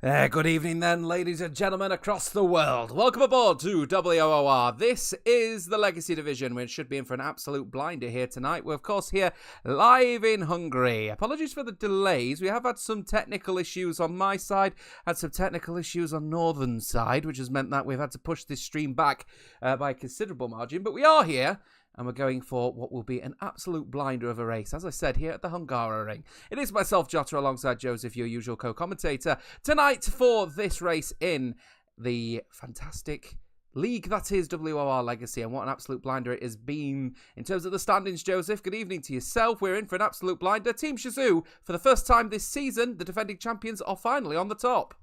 Good evening then, ladies and gentlemen across the world. Welcome aboard to WOR. This is the Legacy Division, which should be in for an absolute blinder here tonight. We're, of course, here live in Hungary. Apologies for the delays. We have had some technical issues on my side, had some technical issues on Northern side, which has meant that we've had to push this stream back by a considerable margin. But we are here, and we're going for what will be an absolute blinder of a race, as I said, here at the Hungaroring. It is myself, Jota, alongside Joseph, your usual co-commentator, tonight for this race in the fantastic league that is WOR Legacy. And what an absolute blinder it has been in terms of the standings, Joseph. Good evening to yourself. We're in for an absolute blinder. Team Shizou, for the first time this season, the defending champions are finally on the top.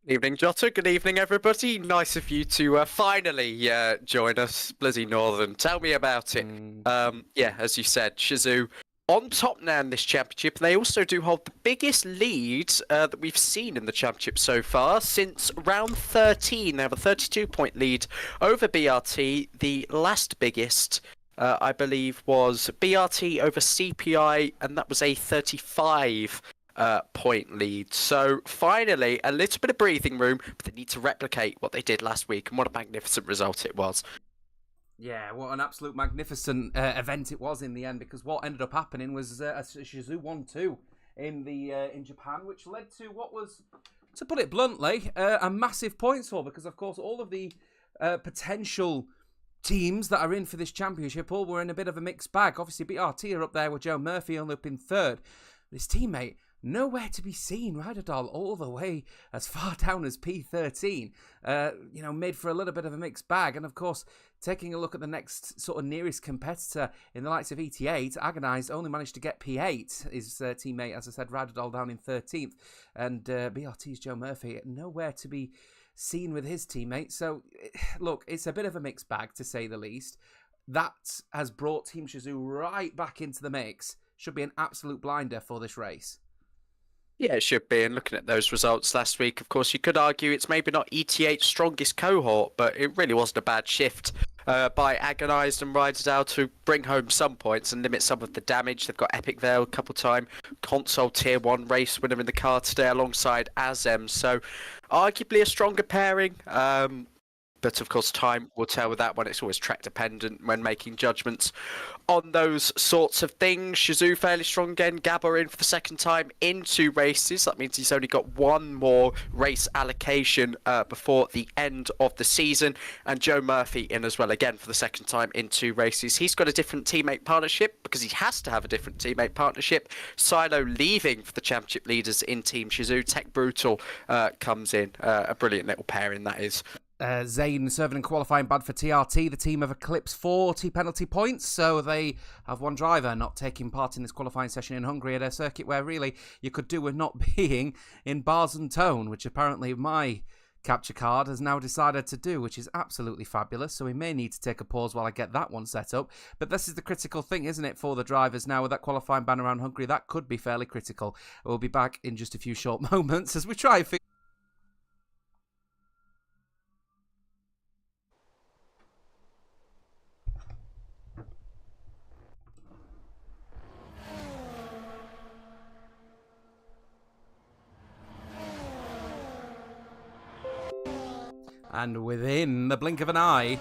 Good evening, Jota. Good evening, everybody. Nice of you to finally join us, Blizzy Northern. Tell me about it. Yeah, as you said, Shizou on top now in this championship. They also do hold the biggest lead that we've seen in the championship so far since round 13. They have a 32-point lead over BRT. The last biggest, I believe, was BRT over CPI, and that was a 35 point lead. So finally a little bit of breathing room, but they need to replicate what they did last week, and what a magnificent result it was. Yeah, what an absolute magnificent event it was in the end, because what ended up happening was Shizou 1-2 in Japan, which led to what was, to put it bluntly, a massive points haul, because of course all of the potential teams that are in for this championship all were in a bit of a mixed bag. Obviously BRT are up there with Joe Murphy only up in third. His teammate nowhere to be seen, Ryderdal all the way as far down as P13. Made for a little bit of a mixed bag. And of course, taking a look at the next sort of nearest competitor in the likes of ET8, Agonized only managed to get P8. His teammate, as I said, Ryderdal down in 13th. And BRT's Joe Murphy nowhere to be seen with his teammate. So, look, it's a bit of a mixed bag, to say the least. That has brought Team Shizou right back into the mix. Should be an absolute blinder for this race. Yeah, it should be. And looking at those results last week, of course, you could argue it's maybe not ET8's strongest cohort, but it really wasn't a bad shift by Agonized and Ryderdal to bring home some points and limit some of the damage. They've got Epic Vale a couple time, console tier 1 race winner in the car today alongside Azem. So arguably a stronger pairing. But of course, time will tell with that one. It's always track dependent when making judgments on those sorts of things. Shizou fairly strong again. Gabor in for the second time in 2 races. That means he's only got one more race allocation before the end of the season. And Joe Murphy in as well again for the second time in 2 races. He's got a different teammate partnership because he has to have a different teammate partnership. Silo leaving for the championship leaders in Team Shizou. Tech Brutal comes in. A brilliant little pairing that is. Zane serving and qualifying bad for TRT. The team have eclipsed 40 penalty points, so they have one driver not taking part in this qualifying session in Hungary at a circuit where really you could do with not being in bars and tone, which apparently my capture card has now decided to do, which is absolutely fabulous. So we may need to take a pause while I get that one set up. But this is the critical thing, isn't it, for the drivers now with that qualifying ban around Hungary? That could be fairly critical. We'll be back in just a few short moments as we try and figure. And within the blink of an eye,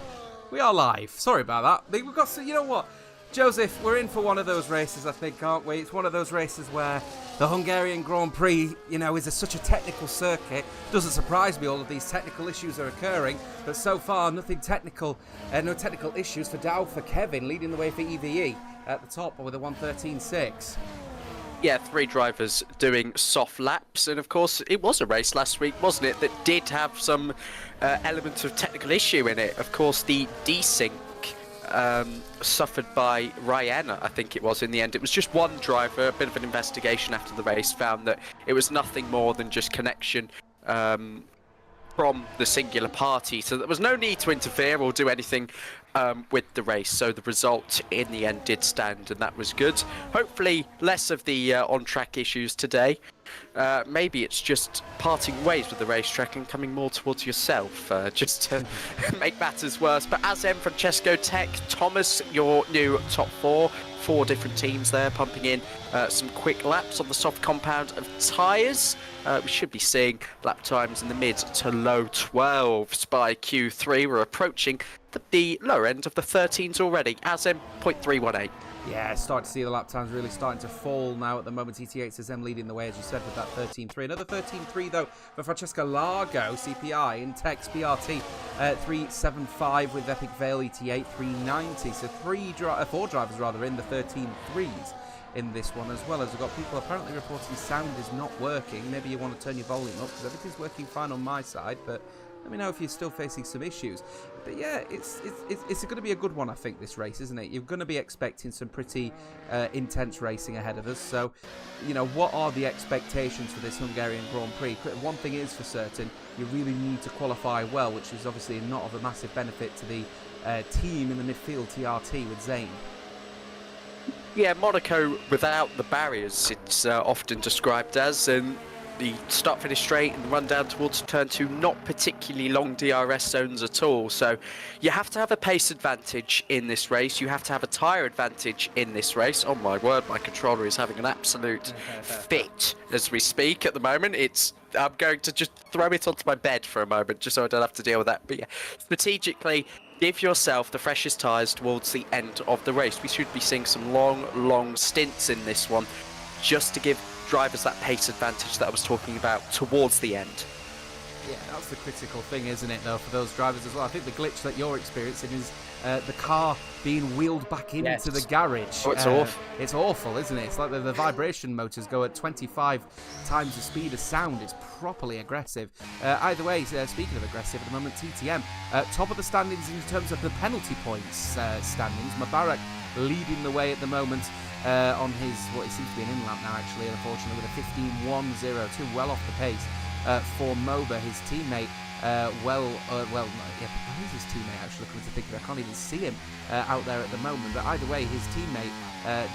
we are live. Sorry about that. We've got, you know what, Joseph, we're in for one of those races, I think, aren't we? It's one of those races where the Hungarian Grand Prix, is such a technical circuit. Doesn't surprise me all of these technical issues are occurring, but so far nothing technical, no technical issues for Dow, for Kevin, leading the way for EVE at the top with a 1:13.6. Yeah, 3 drivers doing soft laps, and of course it was a race last week, wasn't it, that did have some element of technical issue in it. Of course, the desync suffered by Ryan, I think it was in the end. It was just one driver. A bit of an investigation after the race found that it was nothing more than just connection from the singular party, so there was no need to interfere or do anything with the race. So the result in the end did stand, and that was good. Hopefully less of the on-track issues today. maybe it's just parting ways with the racetrack and coming more towards yourself, just to make matters worse. But Azem, Francesco, Tech, Thomas, your new top four different teams there, pumping in some quick laps on the soft compound of tyres. We should be seeing lap times in the mid to low 12s by Q3. We're approaching the lower end of the 13s already. Azem, 0.318. Yeah, start to see the lap times really starting to fall now at the moment. ET8 says them leading the way, as you said, with that 13.3. Another 13.3, though, for Francesca Largo, CPI, in Tex, BRT, 3.75 with Epic Vale, ET8, 3.90. So four drivers, rather, in the 13.3s in this one, as well as we've got people apparently reporting sound is not working. Maybe you want to turn your volume up, because everything's working fine on my side, but let me know if you're still facing some issues. But yeah, it's going to be a good one, I think, this race, isn't it? You're going to be expecting some pretty intense racing ahead of us. So, you know, what are the expectations for this Hungarian Grand Prix? One thing is for certain, you really need to qualify well, which is obviously not of a massive benefit to the team in the midfield, TRT, with Zane. Yeah, Monaco without the barriers, it's often described as, and the start finish straight and the run down towards turn 2, not particularly long DRS zones at all. So you have to have a pace advantage in this race. You have to have a tyre advantage in this race. Oh my word, my controller is having an absolute fit as we speak at the moment. I'm going to just throw it onto my bed for a moment just so I don't have to deal with that. But yeah, strategically, give yourself the freshest tyres towards the end of the race. We should be seeing some long stints in this one, just to give drivers that pace advantage that I was talking about towards the end. Yeah, that's the critical thing, isn't it, though, for those drivers as well? I think the glitch that you're experiencing is the car being wheeled back into the garage. Oh, it's awful. It's awful, isn't it? It's like the vibration motors go at 25 times the speed of sound. It's properly aggressive. Either way, speaking of aggressive, at the moment, TTM, top of the standings in terms of the penalty points standings. Mubarak leading the way at the moment. On his, what it seems to be an in-lap now, actually, unfortunately, with a 15.102, well off the pace for Moba, his teammate. Where is his teammate, actually, coming to think of it? I can't even see him out there at the moment, but either way, his teammate,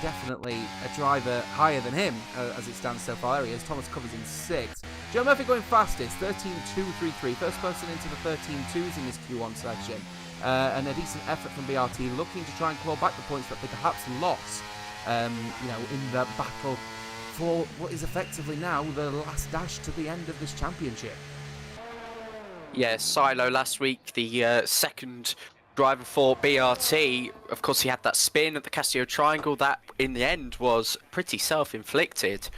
definitely a driver higher than him, as it stands so far. There he is. Thomas covers in 6th. Joe Murphy going fastest, 13.233, first person into the 13.2s in this Q1 section, and a decent effort from BRT, looking to try and claw back the points that they perhaps lost. In the battle for what is effectively now the last dash to the end of this championship. Yeah, Silo last week, the second driver for BRT. Of course, he had that spin at the Castillo Triangle. That, in the end, was pretty self-inflicted.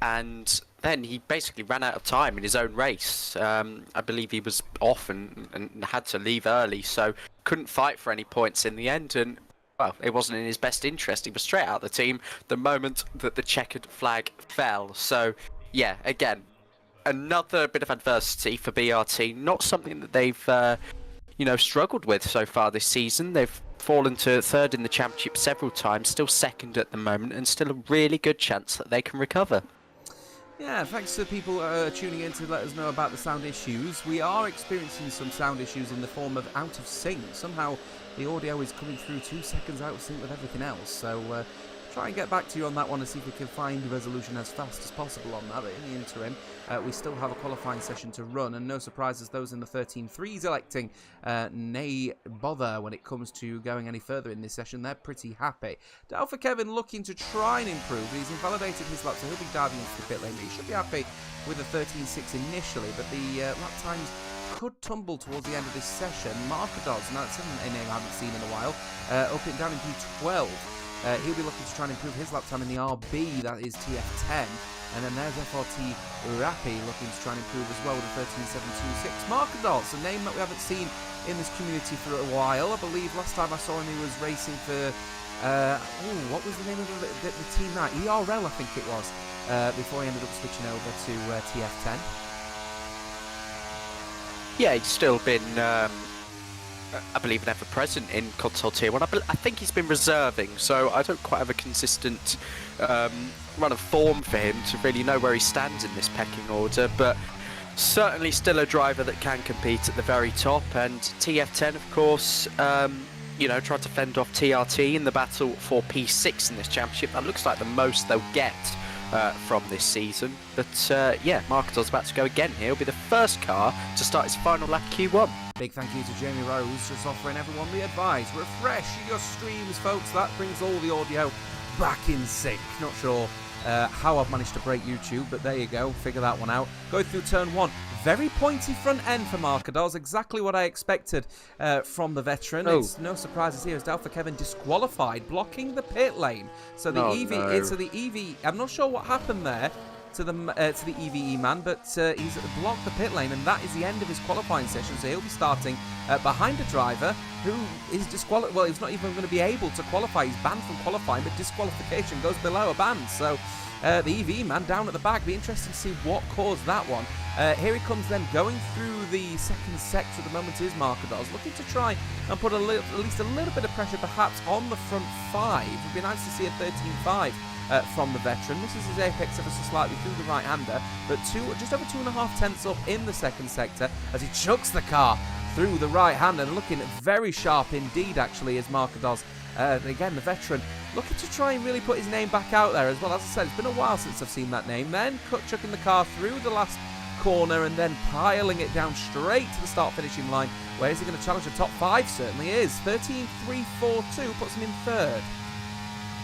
And then he basically ran out of time in his own race. I believe he was off and had to leave early, so couldn't fight for any points in the end. And well, it wasn't in his best interest. He was straight out of the team the moment that the checkered flag fell. So, yeah, again, another bit of adversity for BRT. Not something that they've, struggled with so far this season. They've fallen to third in the championship several times, still second at the moment, and still a really good chance that they can recover. Yeah, thanks to people tuning in to let us know about the sound issues. We are experiencing some sound issues in the form of out of sync. Somehow the audio is coming through 2 seconds out of sync with everything else. So try and get back to you on that one and see if we can find a resolution as fast as possible on that. But in the interim, we still have a qualifying session to run, and no surprises, those in the 13.3s electing nay bother when it comes to going any further in this session. They're pretty happy. Alpha Kevin looking to try and improve. He's invalidated his lap, so he'll be diving into the pit lane. He should be happy with a 13.6 initially, but the lap times could tumble towards the end of this session. Markados, now that's a name I haven't seen in a while, up and down in P12. He'll be looking to try and improve his lap time in the RB, that is TF10. And then there's FRT Rappi looking to try and improve as well with a 13.726. Markados, a name that we haven't seen in this community for a while. I believe last time I saw him he was racing for, what was the name of the team now? ERL, I think it was, before he ended up switching over to TF10. Yeah, he's still been, I believe, an ever-present in Console Tier 1. I think he's been reserving, so I don't quite have a consistent run of form for him to really know where he stands in this pecking order, but certainly still a driver that can compete at the very top. And TF10, of course, tried to fend off TRT in the battle for P6 in this championship. That looks like the most they'll get from this season. But yeah, Markador's about to go again here. He'll be the first car to start his final lap Q1. Big thank you to Jamie Rose, just offering everyone the advice. Refresh your streams, folks. That brings all the audio back in sync. Not sure how I've managed to break YouTube, but there you go. Figure that one out. Go through turn 1. Very pointy front end for Markadors. Exactly what I expected from the veteran. Oh. It's no surprises here as Alpha Kevin disqualified, blocking the pit lane. So the EV, I'm not sure what happened there to the EVE man, but he's blocked the pit lane, and that is the end of his qualifying session. So he'll be starting behind a driver who is disqualified. Well, he's not even going to be able to qualify. He's banned from qualifying, but disqualification goes below a ban. So the EVE man down at the back. Be interesting to see what caused that one. Here he comes then, going through the second sector at the moment is Markadors, looking to try and put at least a little bit of pressure perhaps on the front 5. It would be nice to see a 13.5 from the veteran. Misses his apex ever so slightly through the right-hander, but just over 2.5 tenths up in the second sector as he chucks the car through the right-hander, and looking very sharp indeed actually as Markadors. Again, the veteran looking to try and really put his name back out there as well. As I said, it's been a while since I've seen that name. Then chucking the car through the last corner and then piling it down straight to the start finishing line. Where is he going to challenge the top 5? Certainly is. 13.342 puts him in 3rd.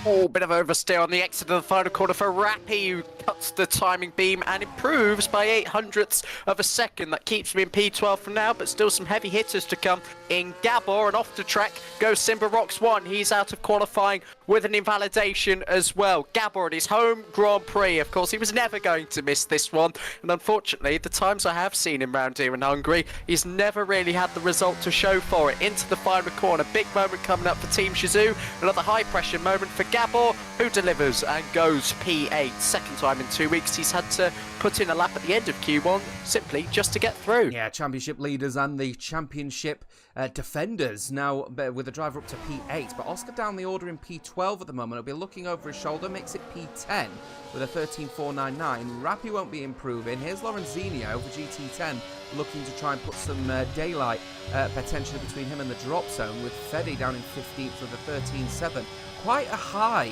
Oh, bit of oversteer on the exit of the final corner for Rappy, who cuts the timing beam and improves by 0.08 of a second. That keeps him in P12 for now, but still some heavy hitters to come in Gabor, and off the track goes Simbarox 1. He's out of qualifying with an invalidation as well. Gabor at his home Grand Prix. Of course, he was never going to miss this one, and unfortunately, the times I have seen him round here in Hungary, he's never really had the result to show for it. Into the final corner, big moment coming up for Team Shizou. Another high pressure moment for Gabor, who delivers and goes P8. Second time in 2 weeks he's had to put in a lap at the end of Q1 simply just to get through. Yeah, championship leaders and the championship defenders now with the driver up to P8, but Oscar down the order in P12 at the moment. He'll be looking over his shoulder, makes it P10 with a 13.499. Rappy won't be improving. Here's Lorenzino for GT10 looking to try and put some daylight potentially between him and the drop zone, with Fede down in 15th with a 13.7. Quite a high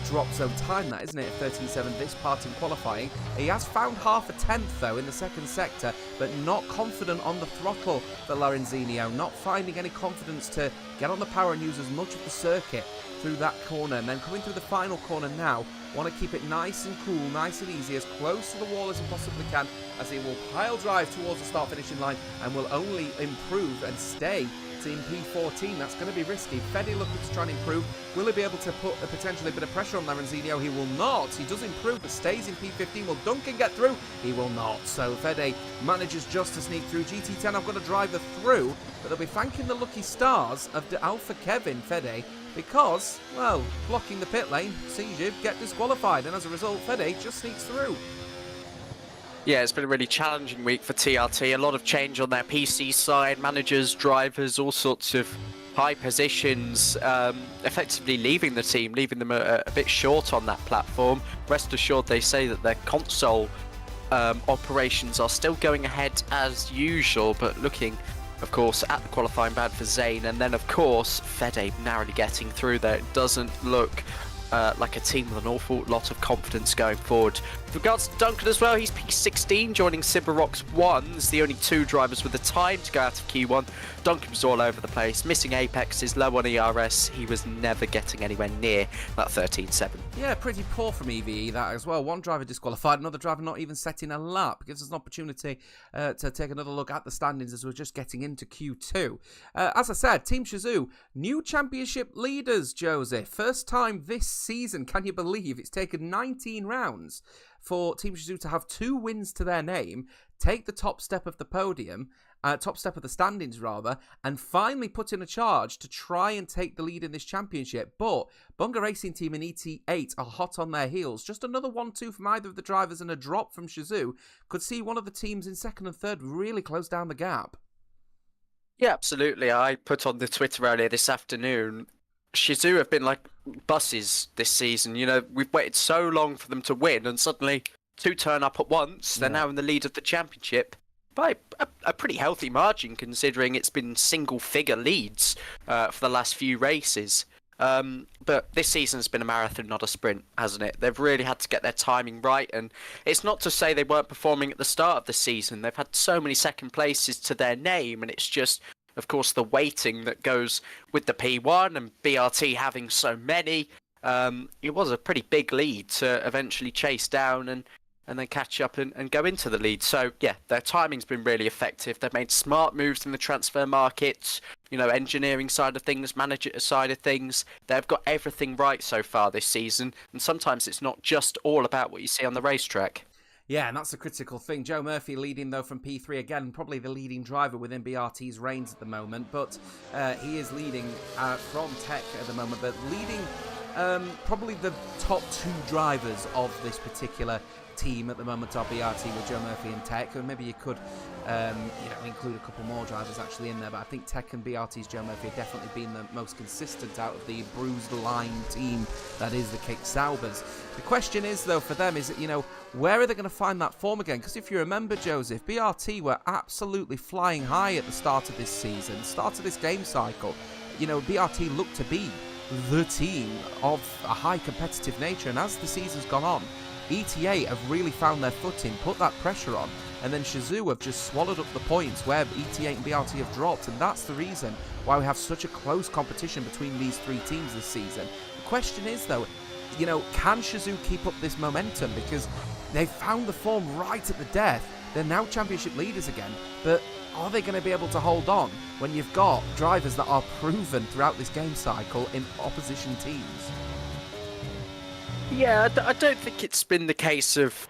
drop zone time, that, isn't it? 13.7 this part in qualifying. He has found half a tenth though in the second sector, but not confident on the throttle for Lorenzino. Not finding any confidence to get on the power and use as much of the circuit through that corner. And then coming through the final corner now, want to keep it nice and cool, nice and easy, as close to the wall as he possibly can, as he will pile drive towards the start finishing line and will only improve and stay in P14. That's going to be risky. Fede looking to try and improve. Will he be able to put potentially a bit of pressure on Lorenzino? He will not. He does improve but stays in P15. Will Duncan get through? He will not. So Fede manages just to sneak through. GT10 I've got a driver through, but they'll be thanking the lucky stars of the Alpha Kevin Fede, because, well, blocking the pit lane sees you get disqualified, and as a result Fede just sneaks through. Yeah, it's been a really challenging week for TRT. A lot of change on their PC side, managers, drivers, all sorts of high positions, effectively leaving the team, leaving them a bit short on that platform. Rest assured, they say that their console operations are still going ahead as usual, but looking, of course, at the qualifying ban for Zayn, and then, of course, Fede narrowly getting through there. It doesn't look like a team with an awful lot of confidence going forward. With regards to Duncan as well, he's P16, joining Cyberrox 1. There's the only 2 drivers with the time to go out of Q1. Duncan was all over the place, missing apexes, low on ERS. He was never getting anywhere near that 13.7. Yeah, pretty poor from EVE that as well. One driver disqualified, another driver not even setting a lap. Gives us an opportunity to take another look at the standings as we're just getting into Q2. As I said, Team Shizou, new championship leaders, Joseph. First time this season, can you believe? It's taken 19 rounds for Team Shizou to have 2 wins to their name, take the top step of the podium, top step of the standings rather, and finally put in a charge to try and take the lead in this championship. But Bunga Racing Team and ET8 are hot on their heels. Just another 1-2 from either of the drivers and a drop from Shizou could see one of the teams in second and third really close down the gap. Yeah, absolutely. I put on the Twitter earlier this afternoon, Shizou have been like buses this season. You know, we've waited so long for them to win, and suddenly 2 turn up at once. They're now in the lead of the championship by a pretty healthy margin, considering it's been single-figure leads for the last few races. But this season's been a marathon, not a sprint, hasn't it? They've really had to get their timing right, and it's not to say they weren't performing at the start of the season. They've had so many second places to their name, and it's just, of course, the weighting that goes with the P1 and BRT having so many. It was a pretty big lead to eventually chase down and then catch up and go into the lead. So, yeah, their timing's been really effective. They've made smart moves in the transfer markets, engineering side of things, manager side of things. They've got everything right so far this season. And sometimes it's not just all about what you see on the racetrack. Yeah, and that's a critical thing. Joe Murphy leading, though, from P3 again, probably the leading driver within BRT's reins at the moment. But he is leading from Tech at the moment, but leading probably the top two drivers of this particular team at the moment are BRT with Joe Murphy and Tech, and maybe you could include a couple more drivers actually in there, but I think Tech and BRT's Joe Murphy have definitely been the most consistent out of the bruised line team that is the Kick Saubers. The question is, though, for them is, where are they going to find that form again? Because if you remember, Joseph, BRT were absolutely flying high at the start of this season, start of this game cycle. BRT looked to be the team of a high competitive nature, and as the season's gone on, ETA have really found their footing, put that pressure on, and then Shizou have just swallowed up the points where ETA and BRT have dropped, and that's the reason why we have such a close competition between these three teams this season. The question is, though, can Shizou keep up this momentum? Because they've found the form right at the death. They're now championship leaders again, but are they going to be able to hold on when you've got drivers that are proven throughout this game cycle in opposition teams? Yeah, I don't think it's been the case of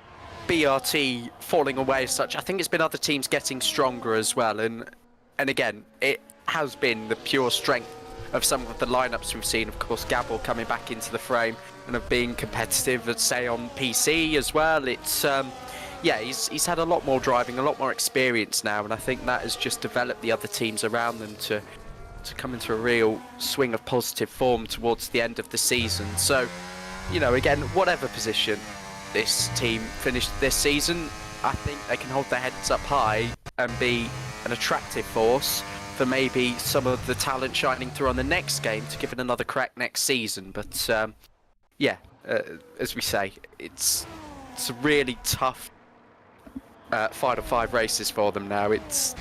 BRT falling away as such. I think it's been other teams getting stronger as well. And again, it has been the pure strength of some of the lineups we've seen. Of course, Gabor coming back into the frame and of being competitive, let's say, on PC as well. It's, he's had a lot more driving, a lot more experience now. And I think that has just developed the other teams around them to come into a real swing of positive form towards the end of the season. So, again, whatever position this team finished this season, I think they can hold their heads up high and be an attractive force for maybe some of the talent shining through on the next game to give it another crack next season. But, as we say, it's a really tough final 5 races for them now. It's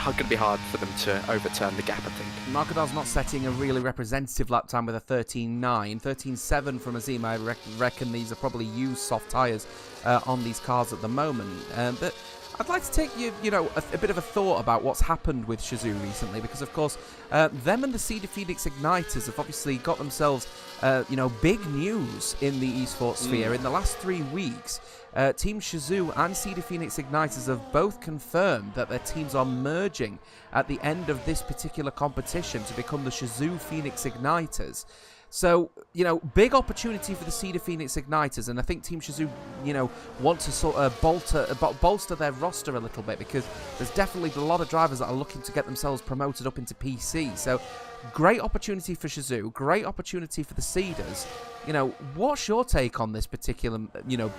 going to be hard for them to overturn the gap, I think. Markadal's not setting a really representative lap time with a 13.9. 13.7 from Azim. I reckon these are probably used soft tyres on these cars at the moment. But I'd like to take you, a bit of a thought about what's happened with Shizou recently, because of course, them and the Cedar Phoenix Igniters have obviously got themselves, big news in the esports sphere. In the last 3 weeks, Team Shizou and Cedar Phoenix Igniters have both confirmed that their teams are merging at the end of this particular competition to become the Shizou Phoenix Igniters. So, big opportunity for the Cedar Phoenix Igniters, and I think Team Shizou, want to sort of bolster their roster a little bit, because there's definitely a lot of drivers that are looking to get themselves promoted up into PC. So, great opportunity for Shizou, great opportunity for the Cedars. What's your take on this particular,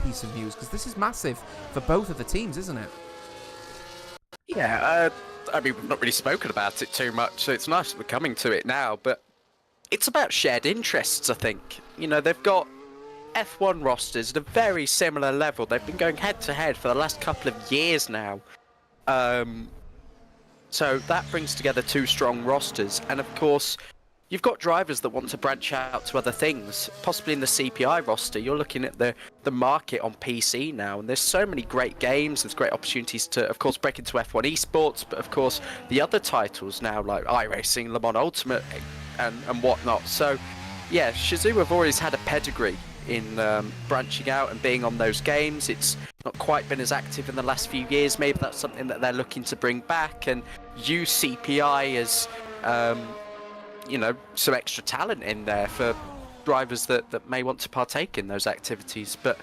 piece of news? Because this is massive for both of the teams, isn't it? Yeah, we've not really spoken about it too much, so it's nice that we're coming to it now, but it's about shared interests, I think. They've got F1 rosters at a very similar level. They've been going head-to-head for the last couple of years now. So that brings together 2 strong rosters. And, of course, you've got drivers that want to branch out to other things. Possibly in the CPI roster, you're looking at the market on PC now. And there's so many great games. There's great opportunities to, of course, break into F1 esports. But, of course, the other titles now, like iRacing, Le Mans Ultimate, and whatnot. So, yeah, Shizou have always had a pedigree in branching out and being on those games. It's not quite been as active in the last few years. Maybe that's something that they're looking to bring back and use CPI as, some extra talent in there for drivers that may want to partake in those activities. But,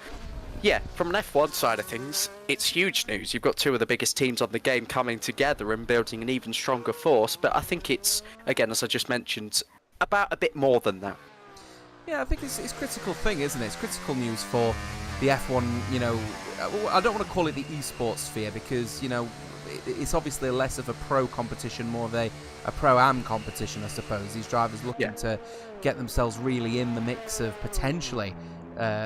yeah, from an F1 side of things, it's huge news. You've got 2 of the biggest teams on the game coming together and building an even stronger force. But I think it's, again, as I just mentioned, about a bit more than that. Yeah, I think it's a critical thing, isn't it? It's critical news for the F1, I don't want to call it the esports sphere, because, it's obviously less of a pro competition, more of a pro-am competition, I suppose. These drivers looking to get themselves really in the mix of potentially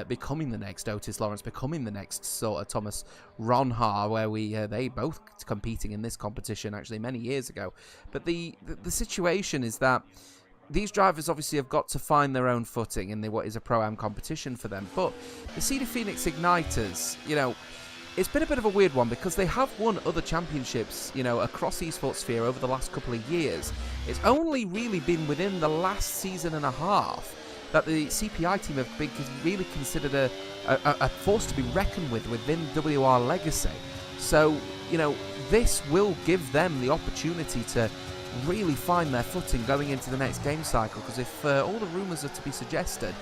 becoming the next Otis Lawrence, becoming the next sort of Thomas Ronhaar, where they both competing in this competition actually many years ago. But the situation is that these drivers obviously have got to find their own footing in what is a pro-am competition for them. But the Cedar Phoenix Igniters, it's been a bit of a weird one because they have won other championships, across esports sphere over the last couple of years. It's only really been within the last season and a half that the CPI team have been really considered a force to be reckoned with within WR Legacy. So, this will give them the opportunity to really find their footing going into the next game cycle, because if all the rumours are to be suggested,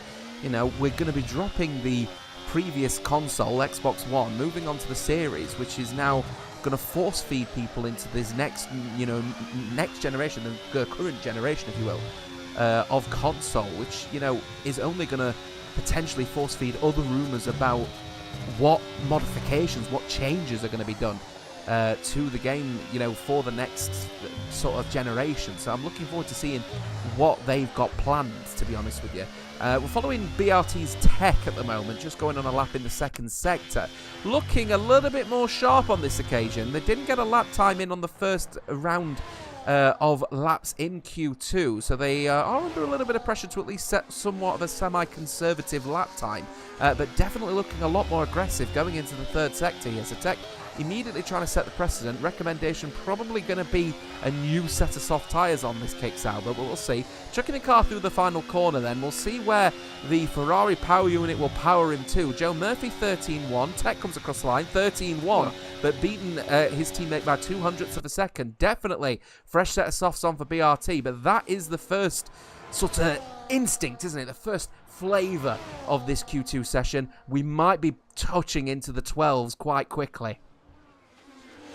we're going to be dropping the previous console, Xbox One, moving on to the Series, which is now going to force feed people into this next generation, the current generation, if you will, of console, which, is only going to potentially force feed other rumours about what modifications, what changes are going to be done to the game, for the next sort of generation. So I'm looking forward to seeing what they've got planned, to be honest with you. We're following BRT's tech at the moment, just going on a lap in the second sector. Looking a little bit more sharp on this occasion. They didn't get a lap time in on the first round of laps in Q2, so they are under a little bit of pressure to at least set somewhat of a semi-conservative lap time, but definitely looking a lot more aggressive going into the third sector here. So Tech immediately trying to set the precedent. Recommendation probably going to be a new set of soft tyres on this kick-out, but we'll see. Chucking the car through the final corner then, we'll see where the Ferrari power unit will power him to. Joe Murphy 13-1, Tech comes across the line 13-1, but beaten his teammate by 200ths of a second. Definitely fresh set of softs on for BRT, but that is the first sort of instinct, isn't it? The first flavour of this Q2 session. We might be touching into the 12s quite quickly.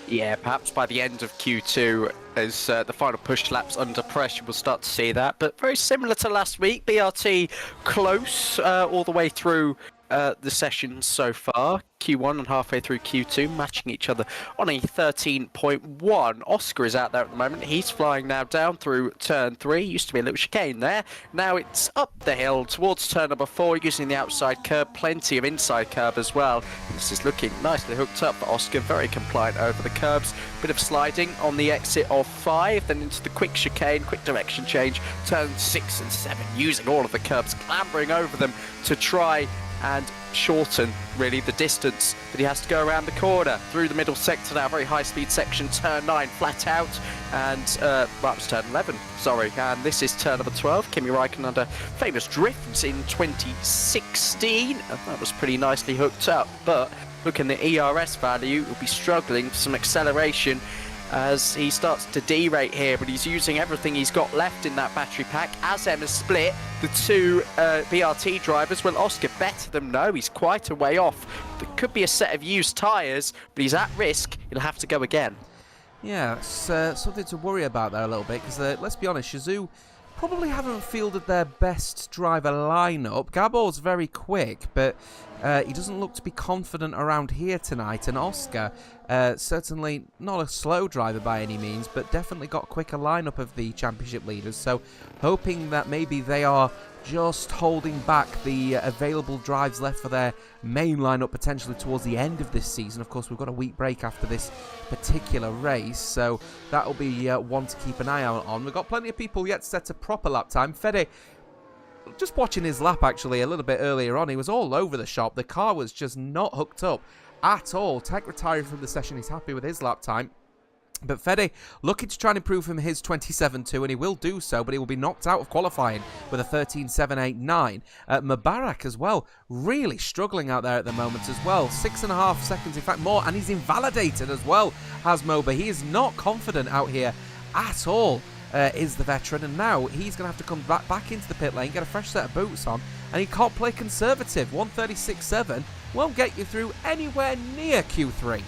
Yeah, perhaps by the end of Q2, as the final push laps under pressure, we'll start to see that. But very similar to last week, BRT close all the way through the sessions so far. Q1 and halfway through Q2, matching each other on a 13.1. Oscar is out there at the moment. He's flying now down through turn 3. Used to be a little chicane there. Now it's up the hill towards turn number 4, using the outside curb. Plenty of inside curb as well. This is looking nicely hooked up for Oscar. Very compliant over the curbs. Bit of sliding on the exit of 5, then into the quick chicane, quick direction change. Turns 6 and 7, using all of the curbs, clambering over them to try and shorten really the distance that he has to go around the corner. Through the middle sector now, very high speed section, turn 9 flat out, and well, it's turn 11, sorry, and this is turn number 12. Kimi Räikkönen under famous drifts in 2016, and that was pretty nicely hooked up, but looking at the ERS value, he'll be struggling for some acceleration as he starts to derate here, but he's using everything he's got left in that battery pack. As Emma split, the two BRT drivers, will Oscar better them? No, he's quite a way off. There could be a set of used tyres, but he's at risk. He'll have to go again. Yeah, it's something to worry about there a little bit, because let's be honest, Shazoo probably haven't fielded their best driver lineup. Gabor's very quick, but he doesn't look to be confident around here tonight. And Oscar, certainly not a slow driver by any means, but definitely got a quicker lineup of the championship leaders. So hoping that maybe they are just holding back the available drives left for their main lineup potentially towards the end of this season. Of course, we've got a week break after this particular race, so that'll be one to keep an eye out on. We've got plenty of people yet to set a proper lap time. Fede, just watching his lap actually a little bit earlier on, he was all over the shop. The car was just not hooked up at all. Tech retiring from the session, he's happy with his lap time. But Fede looking to try and improve from his 27.2, and he will do so, but he will be knocked out of qualifying with a 13.789. Mubarak as well, really struggling out there at the moment as well. 6.5 seconds, in fact more, and he's invalidated as well, has Moba. He is not confident out here at all, is the veteran, and now he's going to have to come back into the pit lane, get a fresh set of boots on, and he can't play conservative. 136.7 won't get you through anywhere near Q3.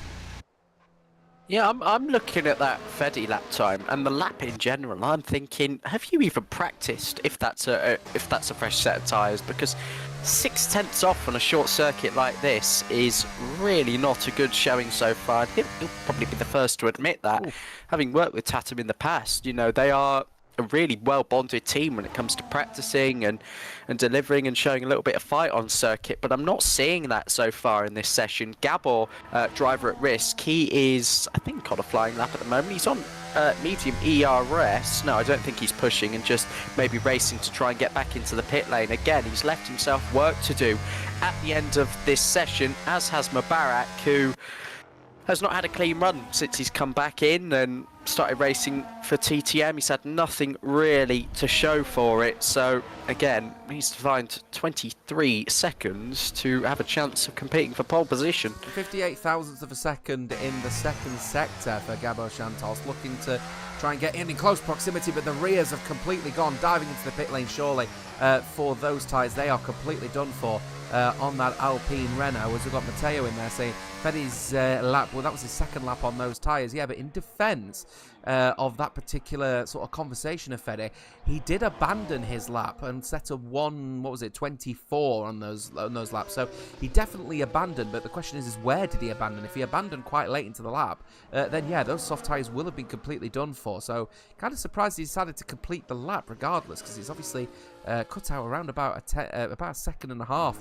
Yeah, I'm looking at that Fede lap time and the lap in general. I'm thinking, have you even practiced if that's a fresh set of tyres? Because 6/10 off on a short circuit like this is really not a good showing so far. He'll probably be the first to admit that. Ooh. Having worked with Tatum in the past, you know, they are a really well-bonded team when it comes to practicing and delivering and showing a little bit of fight on circuit, but I'm not seeing that so far in this session. Gabor, driver at risk, he is, I think, on a flying lap at the moment. He's on medium ERS. No, I don't think he's pushing, and just maybe racing to try and get back into the pit lane. Again, he's left himself work to do at the end of this session, as has Mubarak, who has not had a clean run since he's come back in and started racing for TTM. He's had nothing really to show for it. So again, he needs to find 23 seconds to have a chance of competing for pole position. 58 thousandths of a second in the second sector for Gabor Santos, looking to try and get in close proximity, but the rears have completely gone, diving into the pit lane surely for those tyres. They are completely done for on that Alpine Renault, as we've got Matteo in there saying Fedi's lap, well, that was his second lap on those tyres. Yeah, but in defence of that particular sort of conversation of Fede, he did abandon his lap and set a 24 on those laps. So he definitely abandoned, but the question is where did he abandon? If he abandoned quite late into the lap, then yeah, those soft tyres will have been completely done for. So kind of surprised he decided to complete the lap regardless, because he's obviously cut out around about a second and a half.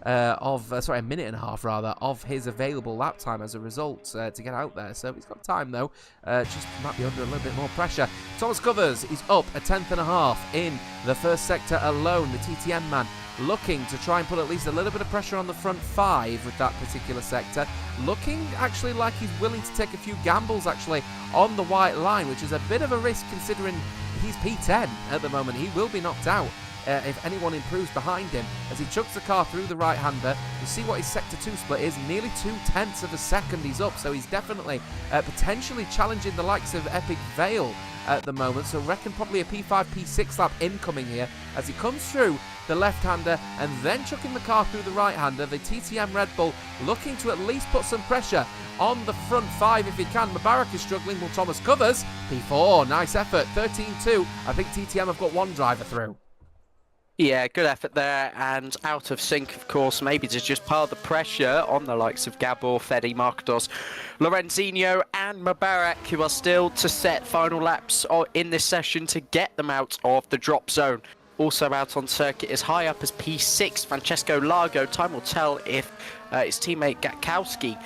A minute and a half rather, of his available lap time as a result to get out there. So he's got time though, just might be under a little bit more pressure. Thomas Covers, he's up a tenth and a half in the first sector alone. The TTM man looking to try and put at least a little bit of pressure on the front five with that particular sector. Looking actually like he's willing to take a few gambles actually on the white line, which is a bit of a risk considering he's P10 at the moment. He will be knocked out if anyone improves behind him, as he chucks the car through the right-hander. You see what his sector 2 split is, nearly 0.2 of a second he's up, so he's definitely potentially challenging the likes of Epic Vale at the moment. So reckon probably a P5, P6 lap incoming here as he comes through the left-hander and then chucking the car through the right-hander. The TTM Red Bull looking to at least put some pressure on the front five if he can. Mubarak is struggling. Will Thomas Covers, P4, nice effort, 13-2. I think TTM have got one driver through. Yeah, good effort there, and out of sync, of course, maybe to just pile the pressure on the likes of Gabor, Fede, Marcados, Lorenzino and Mubarak, who are still to set final laps in this session to get them out of the drop zone. Also out on circuit as high up as P6, Francesco Largo. Time will tell if his teammate Gatkowski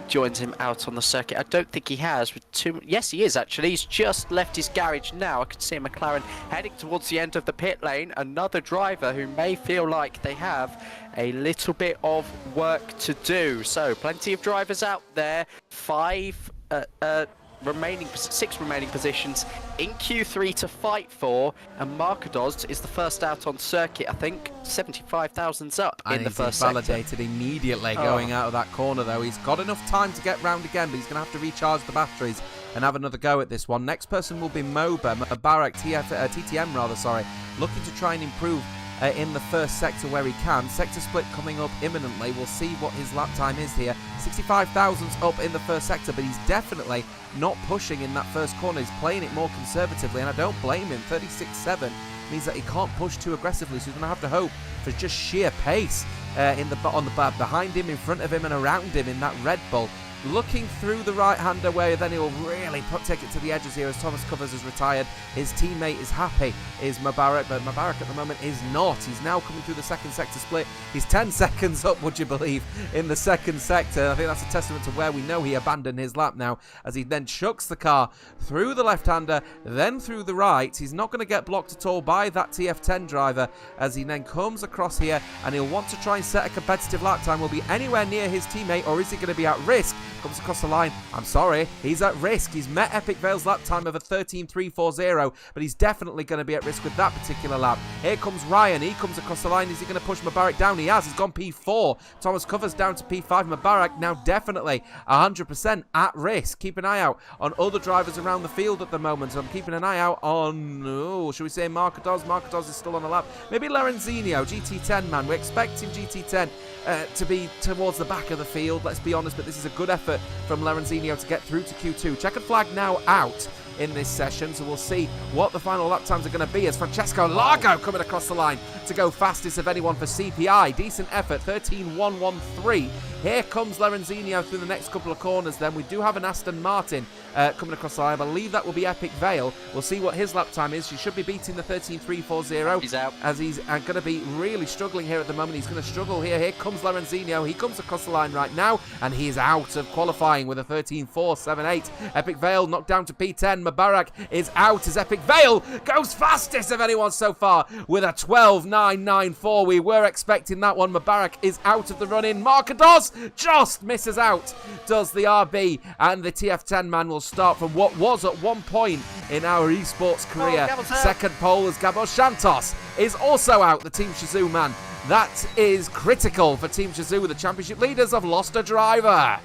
joins him out on the circuit. I don't think he has. Yes, he is actually. He's just left his garage now. I can see a McLaren heading towards the end of the pit lane. Another driver who may feel like they have a little bit of work to do. So plenty of drivers out there. Six remaining positions in Q3 to fight for, and Marcados is the first out on circuit. I think 75,000's up in the first sector. Validated immediately going out of that corner though. He's got enough time to get round again, but he's going to have to recharge the batteries and have another go at this one. Next person will be Mubarak, TTM, looking to try and improve in the first sector where he can. Sector split coming up imminently. We'll see what his lap time is here. 65 thousandths up in the first sector, but he's definitely not pushing in that first corner. He's playing it more conservatively, and I don't blame him. 36.7 means that he can't push too aggressively, so he's going to have to hope for just sheer pace behind him, in front of him, and around him in that Red Bull. Looking through the right-hander where then he'll really take it to the edges here as Thomas Covers has retired. His teammate is happy, is Mubarak, but Mubarak at the moment is not. He's now coming through the second sector split. He's 10 seconds up, would you believe, in the second sector. I think that's a testament to where we know he abandoned his lap now, as he then chucks the car through the left-hander, then through the right. He's not going to get blocked at all by that TF10 driver, as he then comes across here and he'll want to try and set a competitive lap time. Will be anywhere near his teammate, or is he going to be at risk? Comes across the line. I'm sorry, he's at risk. He's met Epic Vale's lap time of a 13.340, but he's definitely going to be at risk with that particular lap. Here comes Ryan. He comes across the line. Is he going to push Mubarak down? He has. He's gone P4. Thomas Covers down to P5. Mubarak now definitely 100% at risk. Keep an eye out on other drivers around the field at the moment. I'm keeping an eye out on, should we say Marcados? Marcados is still on the lap. Maybe Lorenzino, GT10 man. We're expecting GT10 to be towards the back of the field, let's be honest, but this is a good effort from Lorenzino to get through to Q2. Checkered flag now out in this session, so we'll see what the final lap times are going to be as Francesco Largo coming across the line to go fastest of anyone for CPI. Decent effort, 13.113. Here comes Lorenzino through the next couple of corners then. We do have an Aston Martin coming across the line. I believe that will be Epic Vale. We'll see what his lap time is. She should be beating the 13.340. He's out. As he's going to be really struggling here at the moment. He's going to struggle here. Here comes Lorenzino. He comes across the line right now, and he's out of qualifying with a 13.478. Epic Vale knocked down to P10. Mubarak is out as Epic Vale goes fastest of anyone so far with a 12.994. We were expecting that one. Mubarak is out of the run-in. Marcados just misses out. Does the RB, and the TF10 man will start from what was at one point in our esports career. Second pole as Gabo Santos is also out, the Team Shazoo man. That is critical for Team Shazoo. The championship leaders have lost a driver.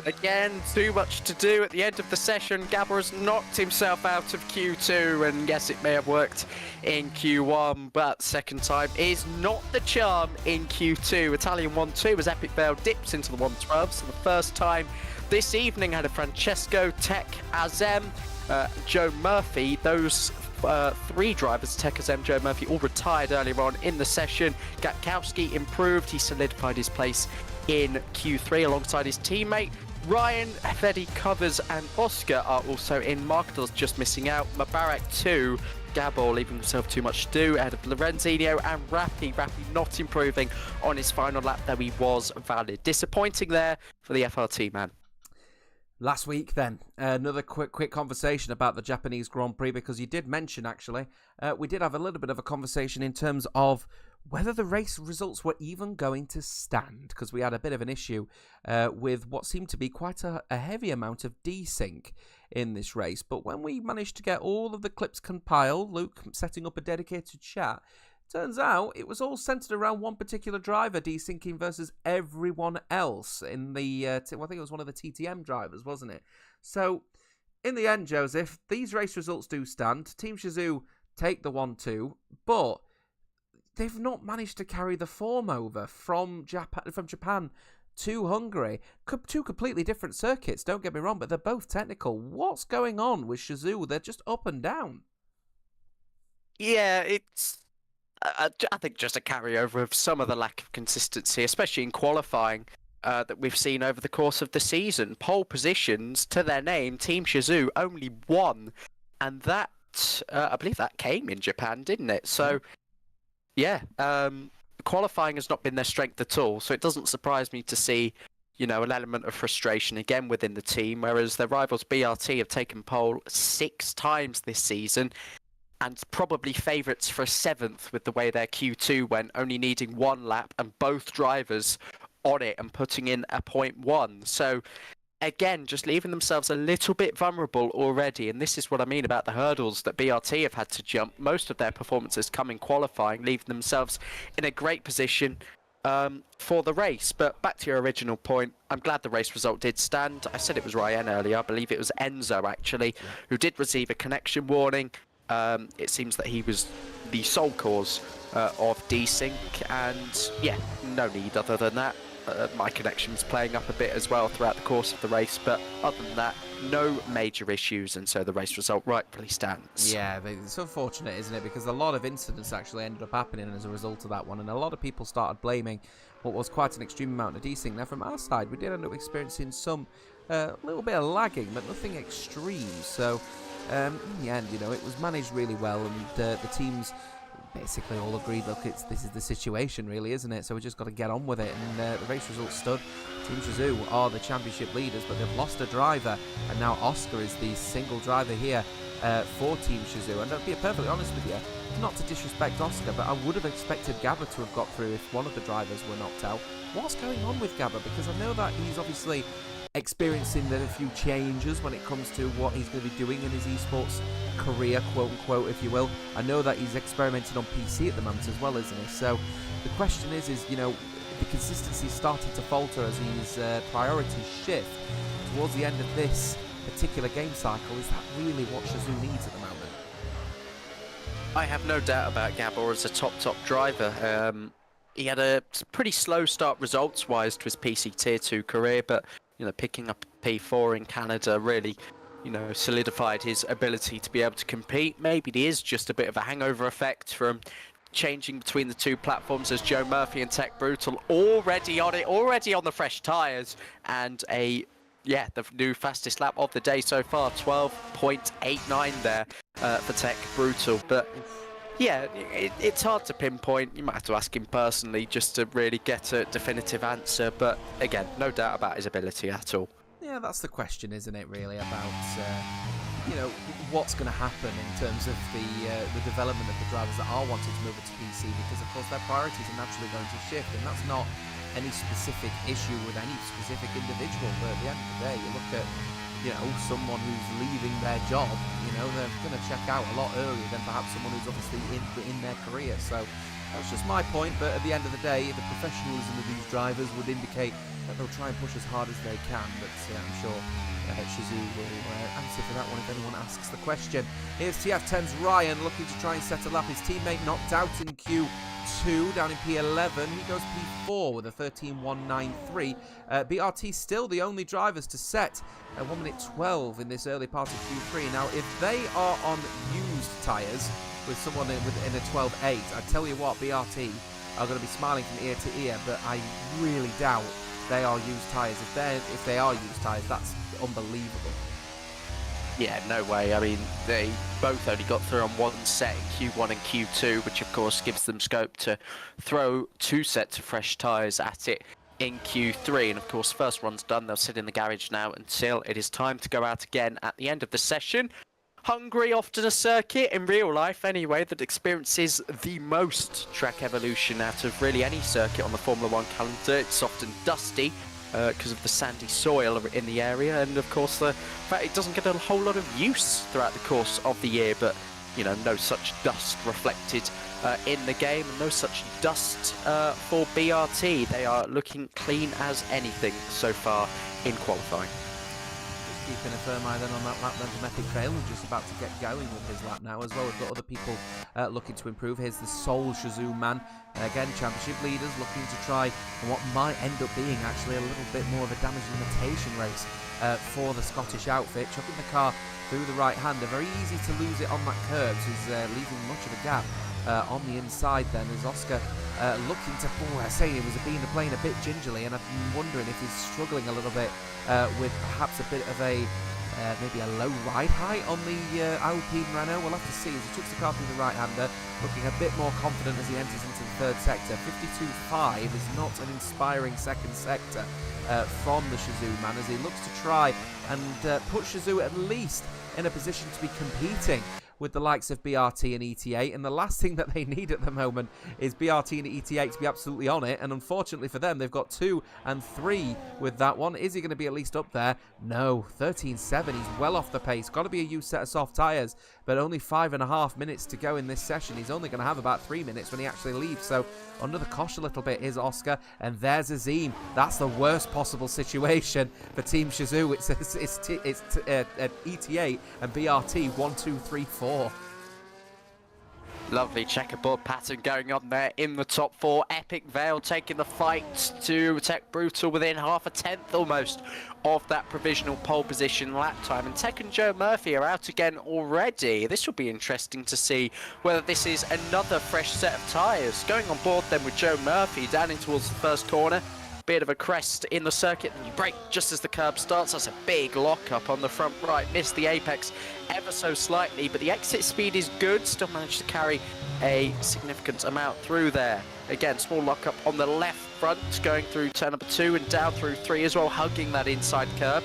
Again, too much to do at the end of the session. Gabba has knocked himself out of Q2, and yes, it may have worked in Q1, but second time is not the charm in Q2. Italian 1-2 as Epic Vale dips into the 112s for the first time this evening. Had a Francesco, Tech, Azem, Joe Murphy. Those three drivers, Tech, Azem, Joe Murphy, all retired earlier on in the session. Gatkowski improved. He solidified his place in Q3 alongside his teammate. Ryan, Freddy, Covers and Oscar are also in. Markedos just missing out. Mubarak 2. Gabor leaving himself too much to do ahead of Lorenzino, and Rappi not improving on his final lap, though he was valid. Disappointing there for the FRT man. Last week then, another quick conversation about the Japanese Grand Prix, because you did mention, actually, we did have a little bit of a conversation in terms of whether the race results were even going to stand, because we had a bit of an issue with what seemed to be quite a heavy amount of desync in this race. But when we managed to get all of the clips compiled, Luke setting up a dedicated chat, turns out it was all centered around one particular driver desyncing versus everyone else in the, I think it was one of the TTM drivers, wasn't it? So, in the end, Joseph, these race results do stand. Team Shazoo take the 1-2, but they've not managed to carry the form over from Japan to Hungary. Two completely different circuits, don't get me wrong, but they're both technical. What's going on with Shazoo? They're just up and down. Yeah, it's I think just a carryover of some of the lack of consistency, especially in qualifying, that we've seen over the course of the season. Pole positions to their name, Team Shazoo only one, and that I believe that came in Japan, didn't it? So yeah, qualifying has not been their strength at all, so it doesn't surprise me to see, an element of frustration again within the team, whereas their rivals BRT have taken pole 6 times this season, and probably favourites for a 7th with the way their Q2 went, only needing 1 lap and both drivers on it and putting in a 0.1. So again, just leaving themselves a little bit vulnerable already, and this is what I mean about the hurdles that BRT have had to jump. Most of their performances come in qualifying, leaving themselves in a great position for the race. But back to your original point, I'm glad the race result did stand. I said it was Ryan earlier, I believe it was Enzo actually, who did receive a connection warning. It seems that he was the sole cause of desync, and yeah, no need other than that. My connection was playing up a bit as well throughout the course of the race, but other than that, no major issues, and so the race result rightfully stands. Yeah, it's unfortunate, isn't it? Because a lot of incidents actually ended up happening as a result of that one, and a lot of people started blaming what was quite an extreme amount of desync. Now, from our side, we did end up experiencing some little bit of lagging, but nothing extreme. So, in the end, it was managed really well, and the teams basically all agreed, look, this is the situation, really, isn't it? So we just got to get on with it, and the race results stood. Team Shazoo are the championship leaders, but they've lost a driver, and now Oscar is the single driver here for Team Shazoo. And I'll be perfectly honest with you, not to disrespect Oscar, but I would have expected Gabba to have got through if one of the drivers were knocked out. What's going on with Gabba? Because I know that he's obviously experiencing a few changes when it comes to what he's going to be doing in his esports career, quote unquote, if you will. I know that he's experimenting on PC at the moment as well, isn't he? So the question is the consistency starting to falter as his priorities shift towards the end of this particular game cycle. Is that really what Shazoo needs at the moment? I have no doubt about Gabor as a top driver. He had a pretty slow start results-wise to his PC Tier 2 career, but picking up P4 in Canada really, solidified his ability to be able to compete. Maybe it is just a bit of a hangover effect from changing between the two platforms, as Joe Murphy and Tech Brutal already on it, already on the fresh tyres, and the new fastest lap of the day so far, 12.89 there for Tech Brutal. But yeah, it's hard to pinpoint. You might have to ask him personally just to really get a definitive answer. But again, no doubt about his ability at all. Yeah, that's the question, isn't it, really, about what's going to happen in terms of the development of the drivers that are wanting to move it to PC, because of course their priorities are naturally going to shift, and that's not any specific issue with any specific individual. But at the end of the day, you look at someone who's leaving their job, they're going to check out a lot earlier than perhaps someone who's obviously in their career. So that's just my point. But at the end of the day, the professionalism of these drivers would indicate that they'll try and push as hard as they can. But I'm sure Shizou will answer for that one if anyone asks the question. Here's TF10's Ryan looking to try and set a lap. His teammate knocked out in Q2 down in P11. He goes P4 with a 13.193. BRT still the only drivers to set 1 minute 12 in this early part of Q3. Now, if they are on used tyres with someone in a 12.8, I tell you what, BRT are going to be smiling from ear to ear, but I really doubt they are used tyres. If they are used tyres, that's unbelievable. Yeah, no way. I mean, they both only got through on one set in Q1 and Q2, which of course gives them scope to throw 2 sets of fresh tyres at it in Q3. And of course, first run's done. They'll sit in the garage now until it is time to go out again at the end of the session. Hungary, often a circuit, in real life anyway, that experiences the most track evolution out of really any circuit on the Formula 1 calendar. It's often dusty because of the sandy soil in the area, and of course the fact it doesn't get a whole lot of use throughout the course of the year. But no such dust reflected in the game, and no such dust for BRT. They are looking clean as anything so far in qualifying. Keeping a firm eye then on that lap then from Epic Fail, who's just about to get going with his lap now as well. We've got other people looking to improve. Here's the Seoul Shizou man. Again, championship leaders looking to try what might end up being actually a little bit more of a damage limitation race for the Scottish outfit. Chucking the car through the right-hander. Very easy to lose it on that curve, so he's leaving much of a gap on the inside then, as Oscar looking to, I say he was playing a bit gingerly, and I'm wondering if he's struggling a little bit with perhaps a bit of a maybe a low ride height on the Alpine Renault. We'll have to see as he chucks the car through the right-hander, looking a bit more confident as he enters into the third sector. 52.5 is not an inspiring second sector from the Shizou man, as he looks to try and put Shizou at least in a position to be competing with the likes of BRT and ET8, and the last thing that they need at the moment is BRT and ET8 to be absolutely on it, and unfortunately for them, they've got 2 and 3 with that one. Is he going to be at least up there? No, 13.7, he's well off the pace. Got to be a used set of soft tyres, but only 5.5 minutes to go in this session. He's only going to have about 3 minutes when he actually leaves, so under the cosh a little bit is Oscar, and there's Azim. That's the worst possible situation for Team Shizou. It's ET8 and BRT 1, 2, 3, 4. Lovely checkerboard pattern going on there in the top 4. Epic Veil taking the fight to Tech Brutal within half a tenth almost of that provisional pole position lap time. And Tech and Joe Murphy are out again already. This will be interesting to see whether this is another fresh set of tyres. Going on board then with Joe Murphy down in towards the first corner. Bit of a crest in the circuit, and you brake just as the curb starts. That's a big lock-up on the front right. Missed the apex ever so slightly, but the exit speed is good. Still managed to carry a significant amount through there. Again, small lock-up on the left front, going through turn number 2 and down through 3 as well, hugging that inside curb.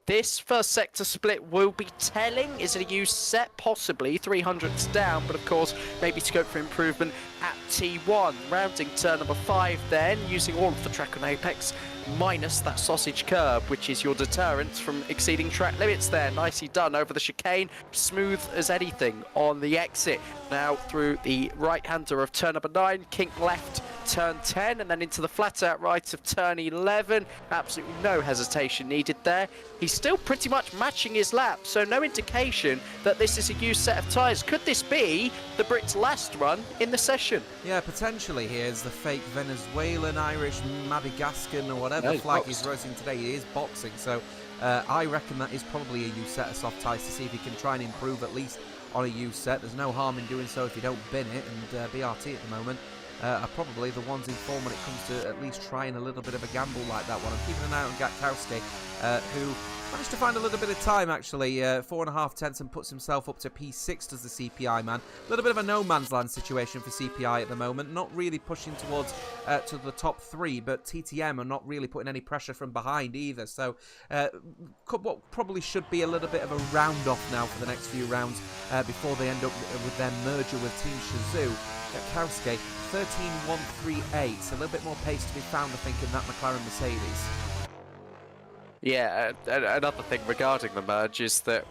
This first sector split will be telling. Is it a used set? Possibly. 300s down, but of course, maybe scope for improvement at T1. Rounding turn number 5 then, using all of the track on apex, minus that sausage curb, which is your deterrent from exceeding track limits there. Nicely done over the chicane. Smooth as anything on the exit. Now through the right-hander of turn number 9, kink left, turn 10, and then into the flat out right of turn 11. Absolutely no hesitation needed there. He's still pretty much matching his lap, so no indication that this is a used set of tyres. Could this be the Brit's last run in the session? Yeah, potentially. Here's the fake Venezuelan, Irish, Madagascan, or whatever flag he's racing today. He is boxing, so I reckon that is probably a use set of soft ties to see if he can try and improve at least on a use set. There's no harm in doing so if you don't bin it, and BRT at the moment are probably the ones in form when it comes to at least trying a little bit of a gamble like that one. I'm keeping an eye on Gatkowski, who managed to find a little bit of time, actually. 4.5 tenths and puts himself up to P6 as the CPI man. A little bit of a no man's land situation for CPI at the moment. Not really pushing towards to the top 3, but TTM are not really putting any pressure from behind either. So what probably should be a little bit of a round off now for the next few rounds before they end up with their merger with Team Shazoo. Gatkowski, 13.138. So a little bit more pace to be found, I think, in that McLaren Mercedes. Yeah, another thing regarding the merge is that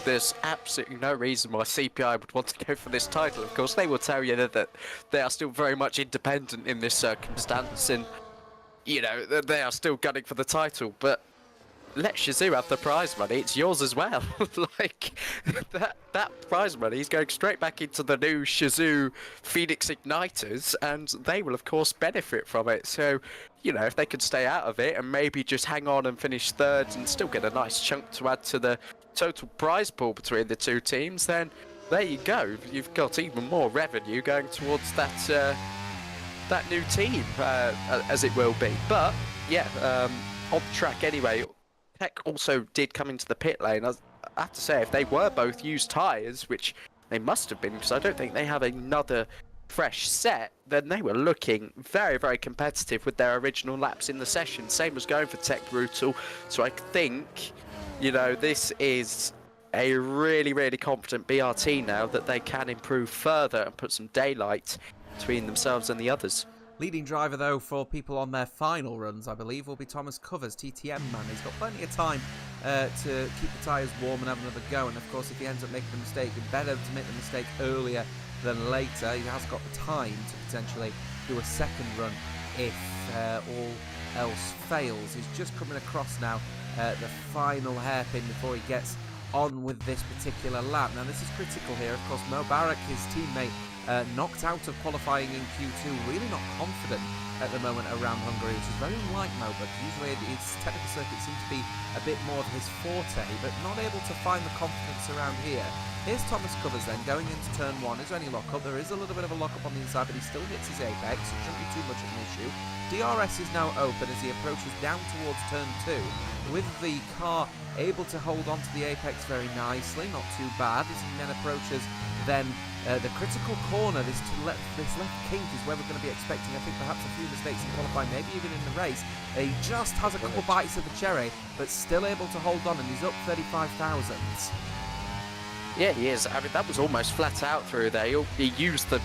there's absolutely no reason why CPI would want to go for this title. Of course, they will tell you that they are still very much independent in this circumstance, and, you know, they are still gunning for the title, but let Shazoo have the prize money, it's yours as well. Like, that prize money is going straight back into the new Shazoo Phoenix Igniters, and they will, of course, benefit from it. So, you know, if they could stay out of it and maybe just hang on and finish third and still get a nice chunk to add to the total prize pool between the two teams, then there you go. You've got even more revenue going towards that new team, as it will be. But, yeah, on track anyway. Tech also did come into the pit lane. I have to say, if they were both used tyres, which they must have been, because I don't think they have another fresh set, then they were looking very, very competitive with their original laps in the session. Same as going for Tech Brutal. So I think, you know, this is a really, really confident BRT now that they can improve further and put some daylight between themselves and the others. Leading driver, though, for people on their final runs, I believe, will be Thomas Covers, TTM man. He's got plenty of time to keep the tyres warm and have another go. And, of course, if he ends up making a mistake, it's better to make the mistake earlier than later. He has got the time to potentially do a second run if all else fails. He's just coming across now the final hairpin before he gets on with this particular lap. Now, this is critical here. Of course, Mo Barak, his teammate, knocked out of qualifying in Q2, really not confident at the moment around Hungary, which is very unlike Mo, but usually his technical circuit seems to be a bit more of his forte, but not able to find the confidence around here. Here's Thomas Covers then, going into turn 1. Is there any lock-up? There is a little bit of a lock-up on the inside, but he still hits his apex, so it shouldn't be too much of an issue. DRS is now open as he approaches down towards turn 2, with the car able to hold on to the apex very nicely, not too bad, as he then approaches then the critical corner. This left kink is where we're going to be expecting, I think, perhaps a few mistakes in qualifying, maybe even in the race. He just has a couple bites of the cherry, but still able to hold on, and he's up 35,000. Yeah, he is. I mean, that was almost flat out through there. He used the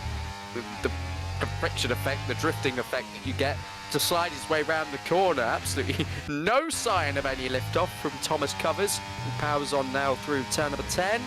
friction effect, the drifting effect that you get to slide his way around the corner. Absolutely no sign of any lift off from Thomas Covers, who powers on now through turn number 10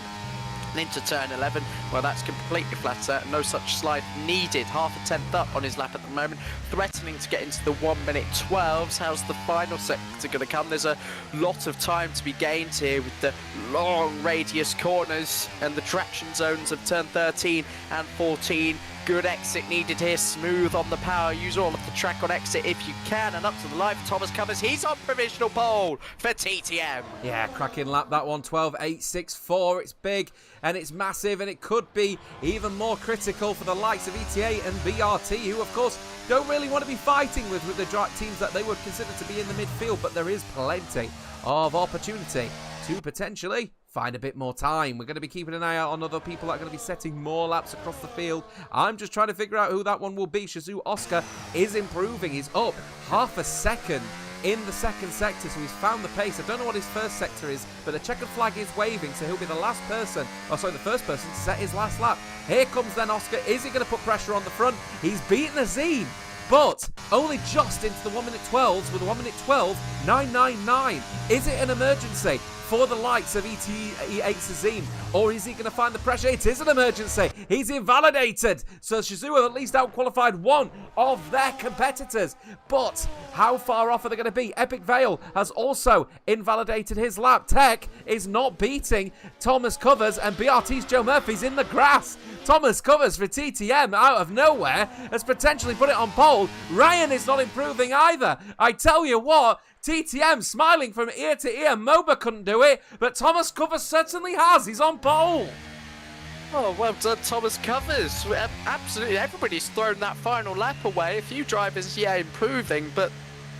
and into turn 11. Well, that's completely flat out. No such slide needed. Half a tenth up on his lap at the moment, threatening to get into the 1:12s. How's the final sector going to come? There's a lot of time to be gained here with the long radius corners and the traction zones of turn 13 and 14. Good exit needed here, smooth on the power, use all of the track on exit if you can, and up to the line for Thomas Covers. He's on provisional pole for TTM. Yeah, cracking lap that one, 12.864. It's big and it's massive, and it could be even more critical for the likes of ETA and BRT, who of course don't really want to be fighting with the teams that they would consider to be in the midfield, but there is plenty of opportunity to potentially find a bit more time. We're going to be keeping an eye out on other people that are going to be setting more laps across the field. I'm just trying to figure out who that one will be. Shazoo Oscar is improving. He's up half a second in the second sector, so he's found the pace. I don't know what his first sector is, but the checkered flag is waving, so he'll be the first person to set his last lap. Here comes then Oscar. Is he going to put pressure on the front? He's beaten Azim, but only just into the 1:12s with a 1:12.999. Is it an emergency for the likes of ET8 Azim, or is he going to find the pressure? It is an emergency. He's invalidated. So Shazoo have at least outqualified one of their competitors. But how far off are they going to be? Epic Vale has also invalidated his lap. Tech is not beating Thomas Covers, and BRT's Joe Murphy's in the grass. Thomas Covers for TTM out of nowhere has potentially put it on pole. Ryan is not improving either. I tell you what, TTM smiling from ear to ear. Moba couldn't do it, but Thomas Covers certainly has. He's on pole. Oh, well done, Thomas Covers. Absolutely, everybody's thrown that final lap away. A few drivers, yeah, improving, but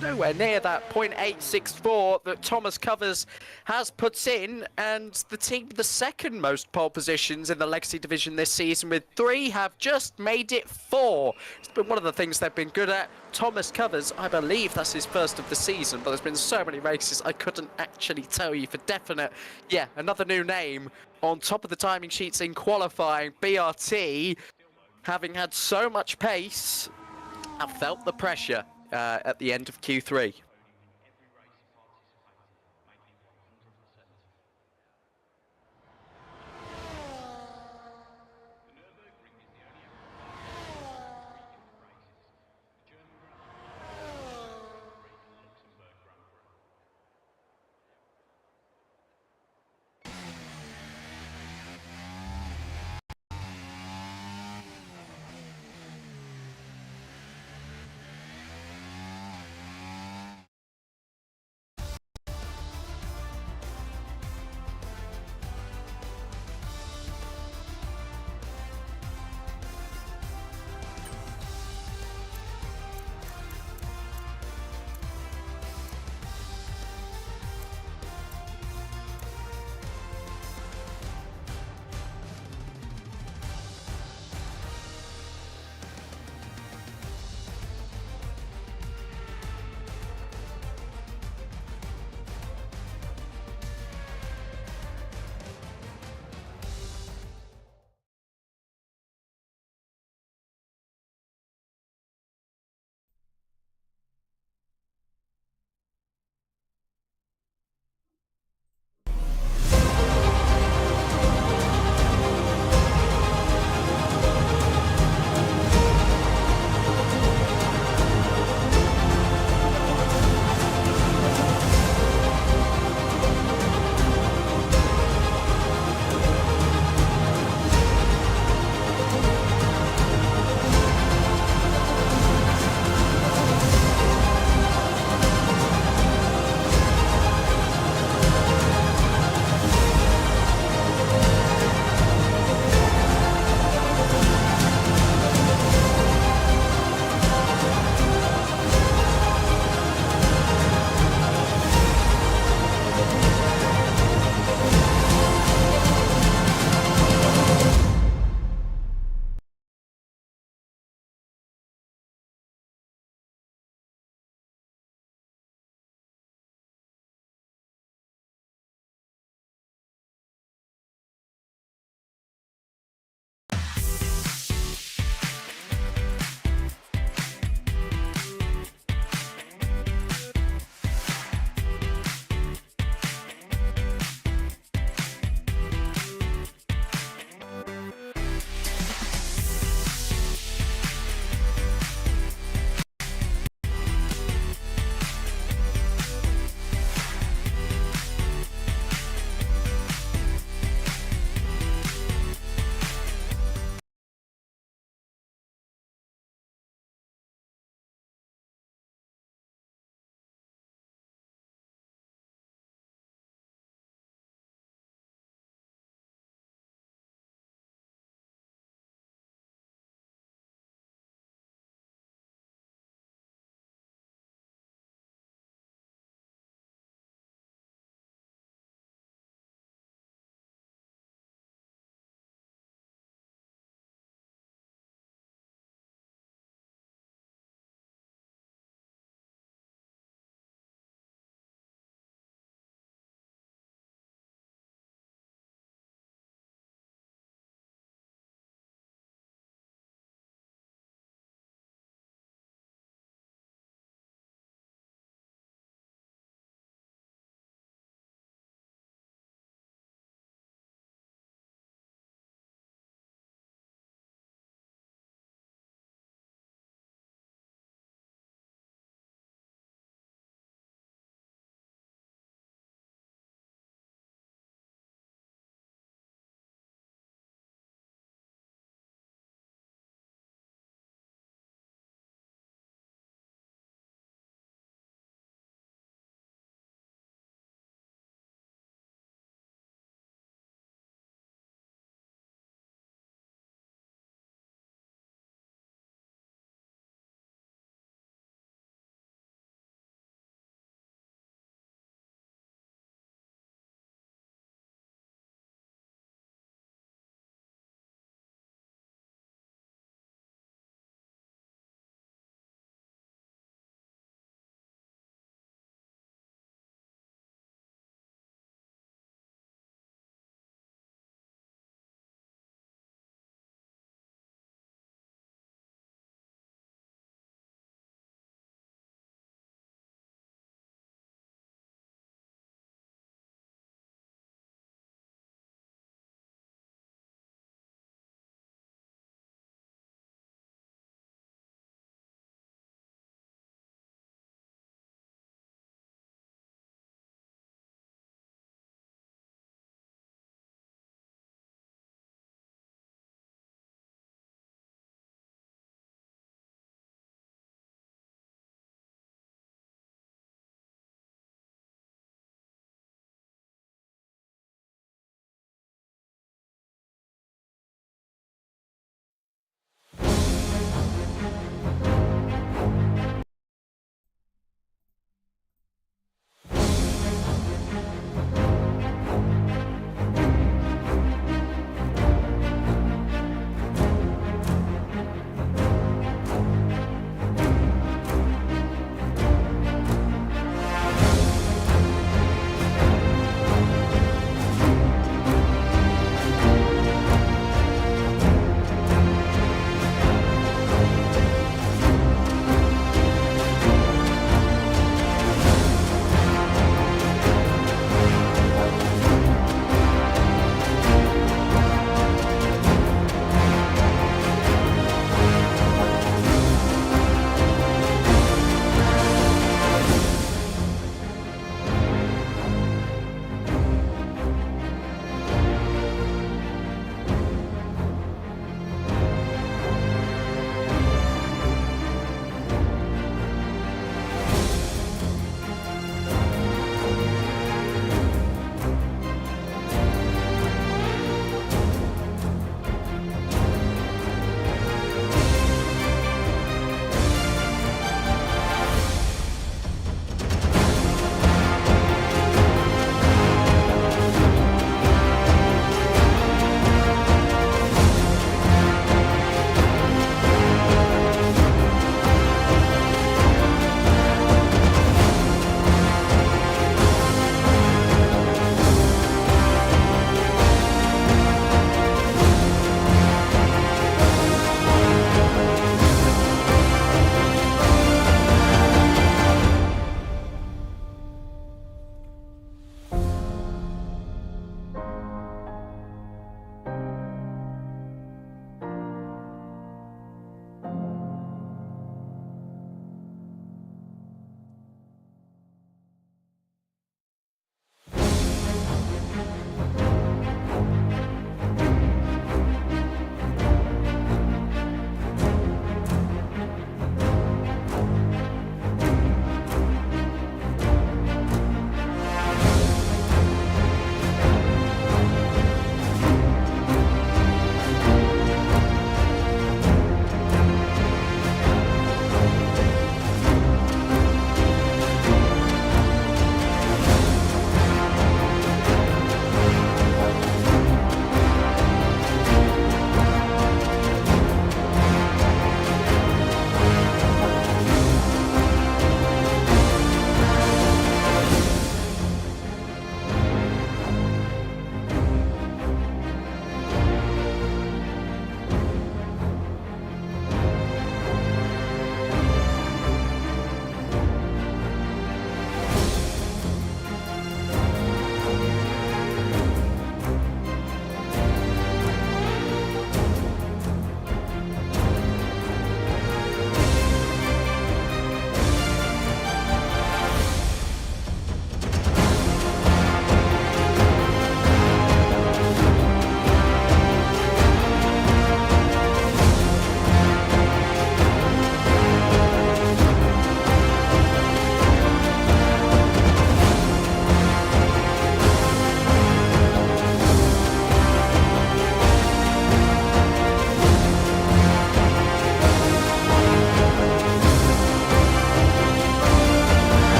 nowhere near that 0.864 that Thomas Covers has put in, and the team with the second most pole positions in the Legacy division this season with 3 have just made it 4. It's been one of the things they've been good at. Thomas Covers, I believe that's his first of the season, but there's been so many races I couldn't actually tell you for definite. Yeah, another new name on top of the timing sheets in qualifying. BRT, having had so much pace, have felt the pressure at the end of Q3.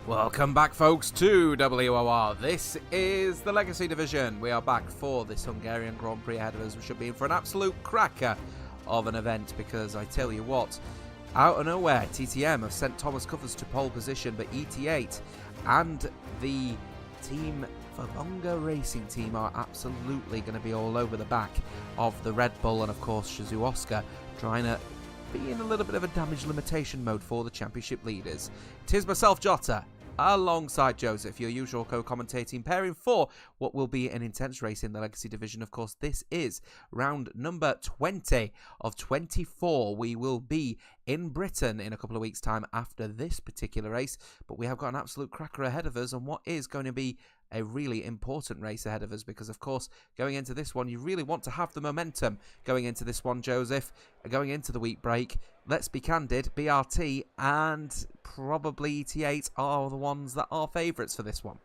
Welcome back, folks, to WOR. This is the Legacy Division. We are back for this Hungarian Grand Prix ahead of us. We should be in for an absolute cracker of an event, because I tell you what, out of nowhere, TTM have sent Thomas Covers to pole position, but ET8 and the team Valonga Racing team are absolutely going to be all over the back of the Red Bull, and of course Shizu Oscar trying to be in a little bit of a damage limitation mode for the championship leaders. Tis myself, Jota, alongside Joseph, your usual co-commentating pairing for what will be an intense race in the Legacy Division. Of course, this is round number 20 of 24. We will be in Britain in a couple of weeks' time after this particular race, but we have got an absolute cracker ahead of us, and what is going to be a really important race ahead of us, because of course going into this one you really want to have the momentum going into this one, Joseph, going into the week break. Let's be candid, BRT and probably ET8 are the ones that are favourites for this one.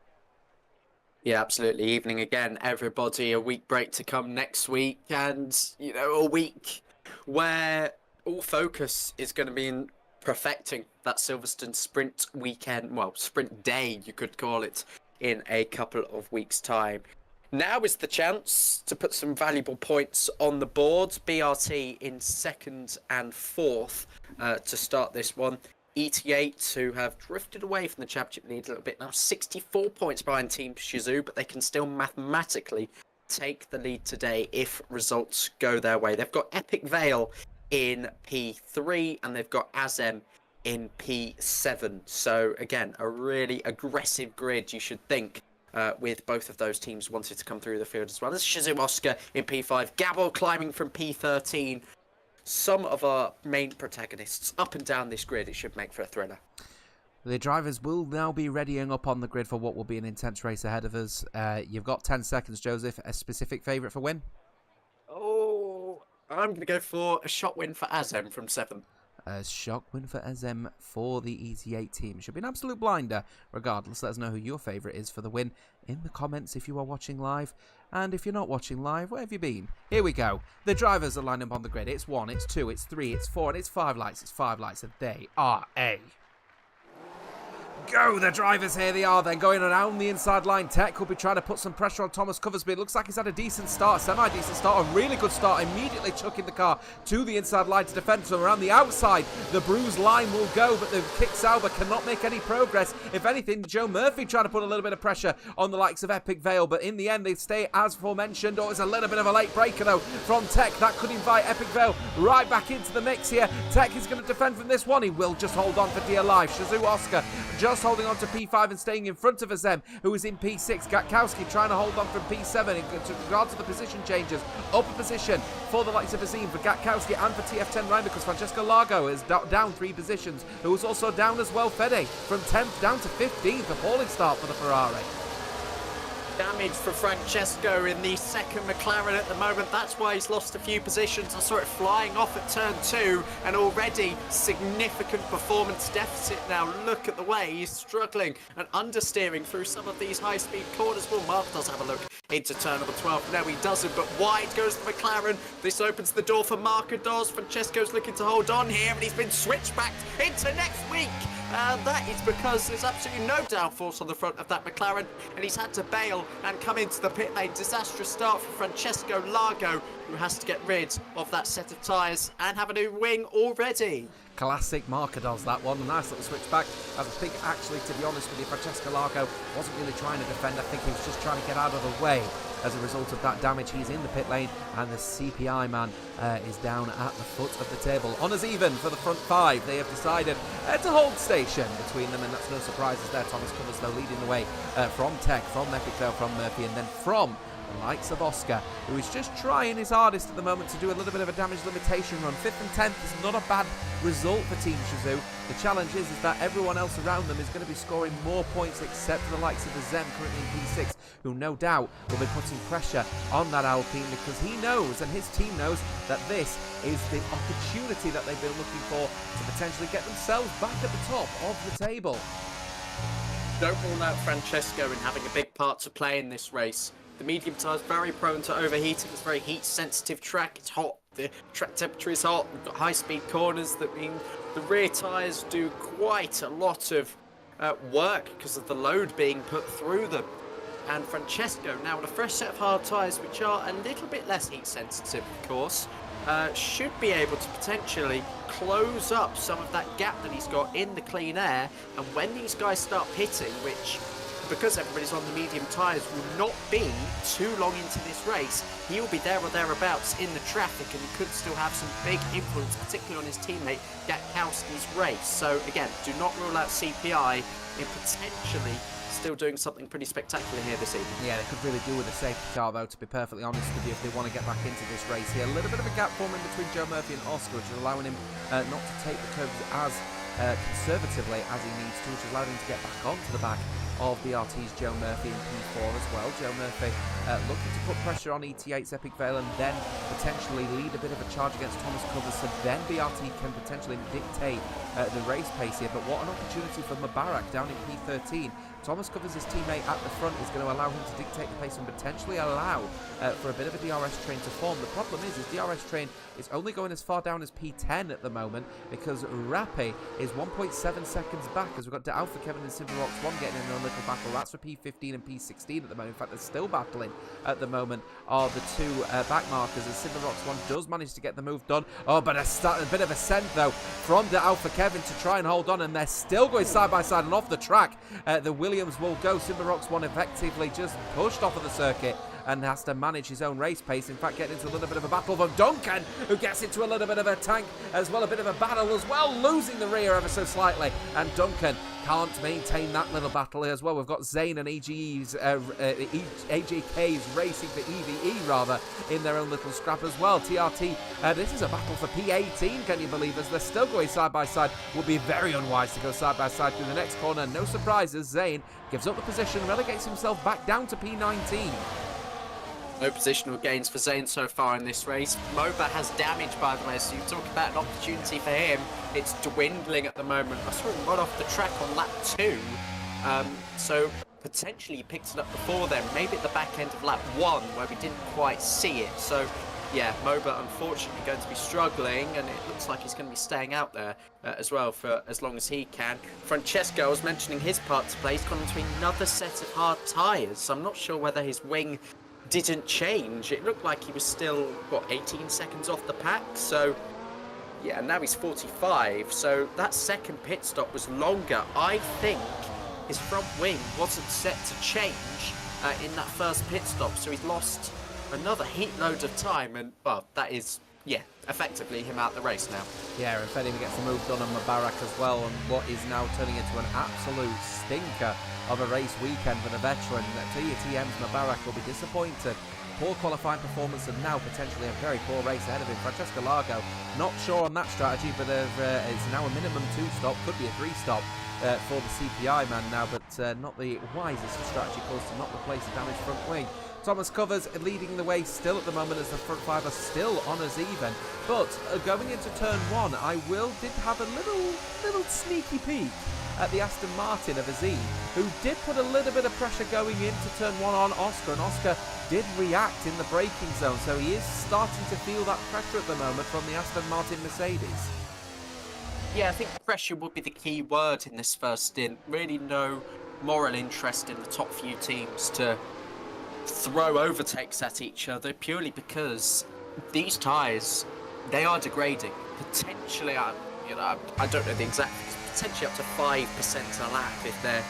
Yeah, absolutely. Evening again, everybody. A week break to come next week, and a week where all focus is going to be in perfecting that Silverstone sprint weekend, well, sprint day you could call it, in a couple of weeks' time. Now is the chance to put some valuable points on the board. BRT in second and fourth to start this one. ET8, who have drifted away from the championship lead a little bit now, 64 points behind Team Shizu, but they can still mathematically take the lead today if results go their way. They've got Epic Vale in P3, and they've got Azem in P7. So again, a really aggressive grid, you should think, with both of those teams wanting to come through the field as well. There's Shizu Oscar in P5, Gabor climbing from P13. Some of our main protagonists up and down this grid. It should make for a thriller. The drivers will now be readying up on the grid for what will be an intense race ahead of us. You've got 10 seconds, Joseph. A specific favourite for win? Oh, I'm going to go for a shot win for Azem from 7. A shock win for Azem for the ET8 team. Should be an absolute blinder. Regardless, let us know who your favourite is for the win in the comments if you are watching live. And if you're not watching live, where have you been? Here we go. The drivers are lined up on the grid. It's 1, it's 2, it's 3, it's 4, and it's 5 lights. It's 5 lights, and they are a go. The drivers, here they are. They're going around the inside line. Tech will be trying to put some pressure on Thomas Covers, but it looks like he's had a decent start, semi-decent start, a really good start, immediately chucking the car to the inside line to defend. So around the outside, the bruised line will go, but the Kick Sauber cannot make any progress. If anything, Joe Murphy trying to put a little bit of pressure on the likes of Epic Vale, but in the end, they stay as aforementioned. Oh, it's a little bit of a late breaker, though, from Tech. That could invite Epic Vale right back into the mix here. Tech is going to defend from this one. He will just hold on for dear life. Shizu Oscar just holding on to P5 and staying in front of Azem, who is in P6. Gatkowski trying to hold on from P7 in regard to the position changes. Upper position for the likes of Azem, for Gatkowski and for TF10 Ryan, because Francesco Largo is down 3 positions, who was also down as well. Fede from 10th down to 15th. Appalling start for the Ferrari. Damage for Francesco in the second McLaren at the moment. That's why he's lost a few positions. I saw it flying off at turn 2, and already significant performance deficit now. Look at the way he's struggling and understeering through some of these high-speed corners. Well, Mark does have a look into turn number 12. No, he doesn't, but wide goes the McLaren. This opens the door for Marcados. Francesco's looking to hold on here, and he's been switched back into next week. That is because there's absolutely no downforce on the front of that McLaren, and he's had to bail and come into the pit lane. Disastrous start for Francesco Largo, who has to get rid of that set of tyres and have a new wing already. Classic Marcados, that one. A nice little switch back. I think, actually, to be honest with you, Francesco Largo wasn't really trying to defend. I think he was just trying to get out of the way. As a result of that damage, he's in the pit lane, and the CPI man is down at the foot of the table. Honours even for the front 5. They have decided to hold station between them, and that's no surprises there. Thomas Covers, though, leading the way from Tech, from Epic Vale, from Murphy, and then from the likes of Oscar, who is just trying his hardest at the moment to do a little bit of a damage limitation run. 5th and 10th is not a bad result for Team Shizu. The challenge is that everyone else around them is going to be scoring more points, except for the likes of the Zem, currently in P6, who no doubt will be putting pressure on that Alpine, because he knows, and his team knows, that this is the opportunity that they've been looking for to potentially get themselves back at the top of the table. Don't rule out Francesco in having a big part to play in this race. The medium tire is very prone to overheating. It's a very heat-sensitive track. It's hot. The track temperature is hot. We've got high-speed corners that mean the rear tyres do quite a lot of work because of the load being put through them. And Francesco, now with a fresh set of hard tyres, which are a little bit less heat sensitive, of course, should be able to potentially close up some of that gap that he's got in the clean air. And when these guys start pitting, which, because everybody's on the medium tyres, will not be too long into this race, he'll be there or thereabouts in the traffic, and he could still have some big influence, particularly on his teammate Gatkowski's race. So again, do not rule out CPI in potentially still doing something pretty spectacular here this evening. Yeah, they could really do with a safety car, though, to be perfectly honest with you, if they want to get back into this race here. A little bit of a gap forming between Joe Murphy and Oscar, which is allowing him not to take the curves as conservatively as he needs to, which is allowing him to get back onto the back of BRT's Joe Murphy in P4 as well. Joe Murphy looking to put pressure on ET8's Epic Veil and then potentially lead a bit of a charge against Thomas Covers, so then BRT can potentially dictate the race pace here. But what an opportunity for Mubarak down in P13. Thomas Covers, his teammate at the front, is going to allow him to dictate the pace and potentially allow for a bit of a DRS train to form. The problem is his DRS train is only going as far down as P10 at the moment, because Rappi is 1.7 seconds back, as we've got Alpha Kevin and Silverox 1 getting in a little battle. That's for P15 and P16 at the moment. In fact, they're still battling at the moment, are the two back markers, as Silverox 1 does manage to get the move done. Oh, but a bit of a send, though, from the Alpha Kevin to try and hold on, and they're still going side by side and off the track. The Williams will go. Silverox 1 effectively just pushed off of the circuit and has to manage his own race pace. In fact, getting into a little bit of a battle from Duncan, who gets into a little bit of a tank as well, a bit of a battle as well, losing the rear ever so slightly, and Duncan can't maintain that little battle as well. We've got Zane and AGK's racing for EVE rather in their own little scrap as well. TRT, this is a battle for P18, can you believe, as they're still going side by side. Would be very unwise to go side by side through the next corner. No surprises, Zane gives up the position, relegates himself back down to P19. No positional gains for Zane so far in this race. Moba has damage, by the way, so you talk about an opportunity for him. It's dwindling at the moment. I saw him run off the track on lap 2, so potentially he picked it up before then, maybe at the back end of lap 1 where we didn't quite see it. So yeah, Moba unfortunately going to be struggling, and it looks like he's going to be staying out there as well for as long as he can. Francesco, I was mentioning his part to play, he's gone into another set of hard tyres, so I'm not sure whether his wing didn't change. It looked like he was still, what, 18 seconds off the pack? So yeah, now he's 45, so that second pit stop was longer. I think his front wing wasn't set to change in that first pit stop, so he's lost another heat load of time, and well, that is, yeah, effectively him out the race now. Yeah, and Fedham gets the move done on Mubarak as well, and what is now turning into an absolute stinker of a race weekend for the veteran. TM's Mubarak will be disappointed. Poor qualifying performance, and now potentially a very poor race ahead of him. Francesco Largo, not sure on that strategy, but it's now a minimum 2 stop, could be a 3 stop for the CPI man now, but not the wisest of strategy calls to not replace the damaged front wing. Thomas Covers leading the way still at the moment, as the front 5 are still on as even. But going into turn 1, did have a little sneaky peek at the Aston Martin of Azim, who did put a little bit of pressure going into turn 1 on Oscar, and Oscar did react in the braking zone, so he is starting to feel that pressure at the moment from the Aston Martin Mercedes. Yeah, I think pressure would be the key word in this first stint. Really no moral interest in the top few teams to throw overtakes at each other, purely because these tyres, they are degrading. Potentially, I don't know the exact, potentially up to 5% a lap if they're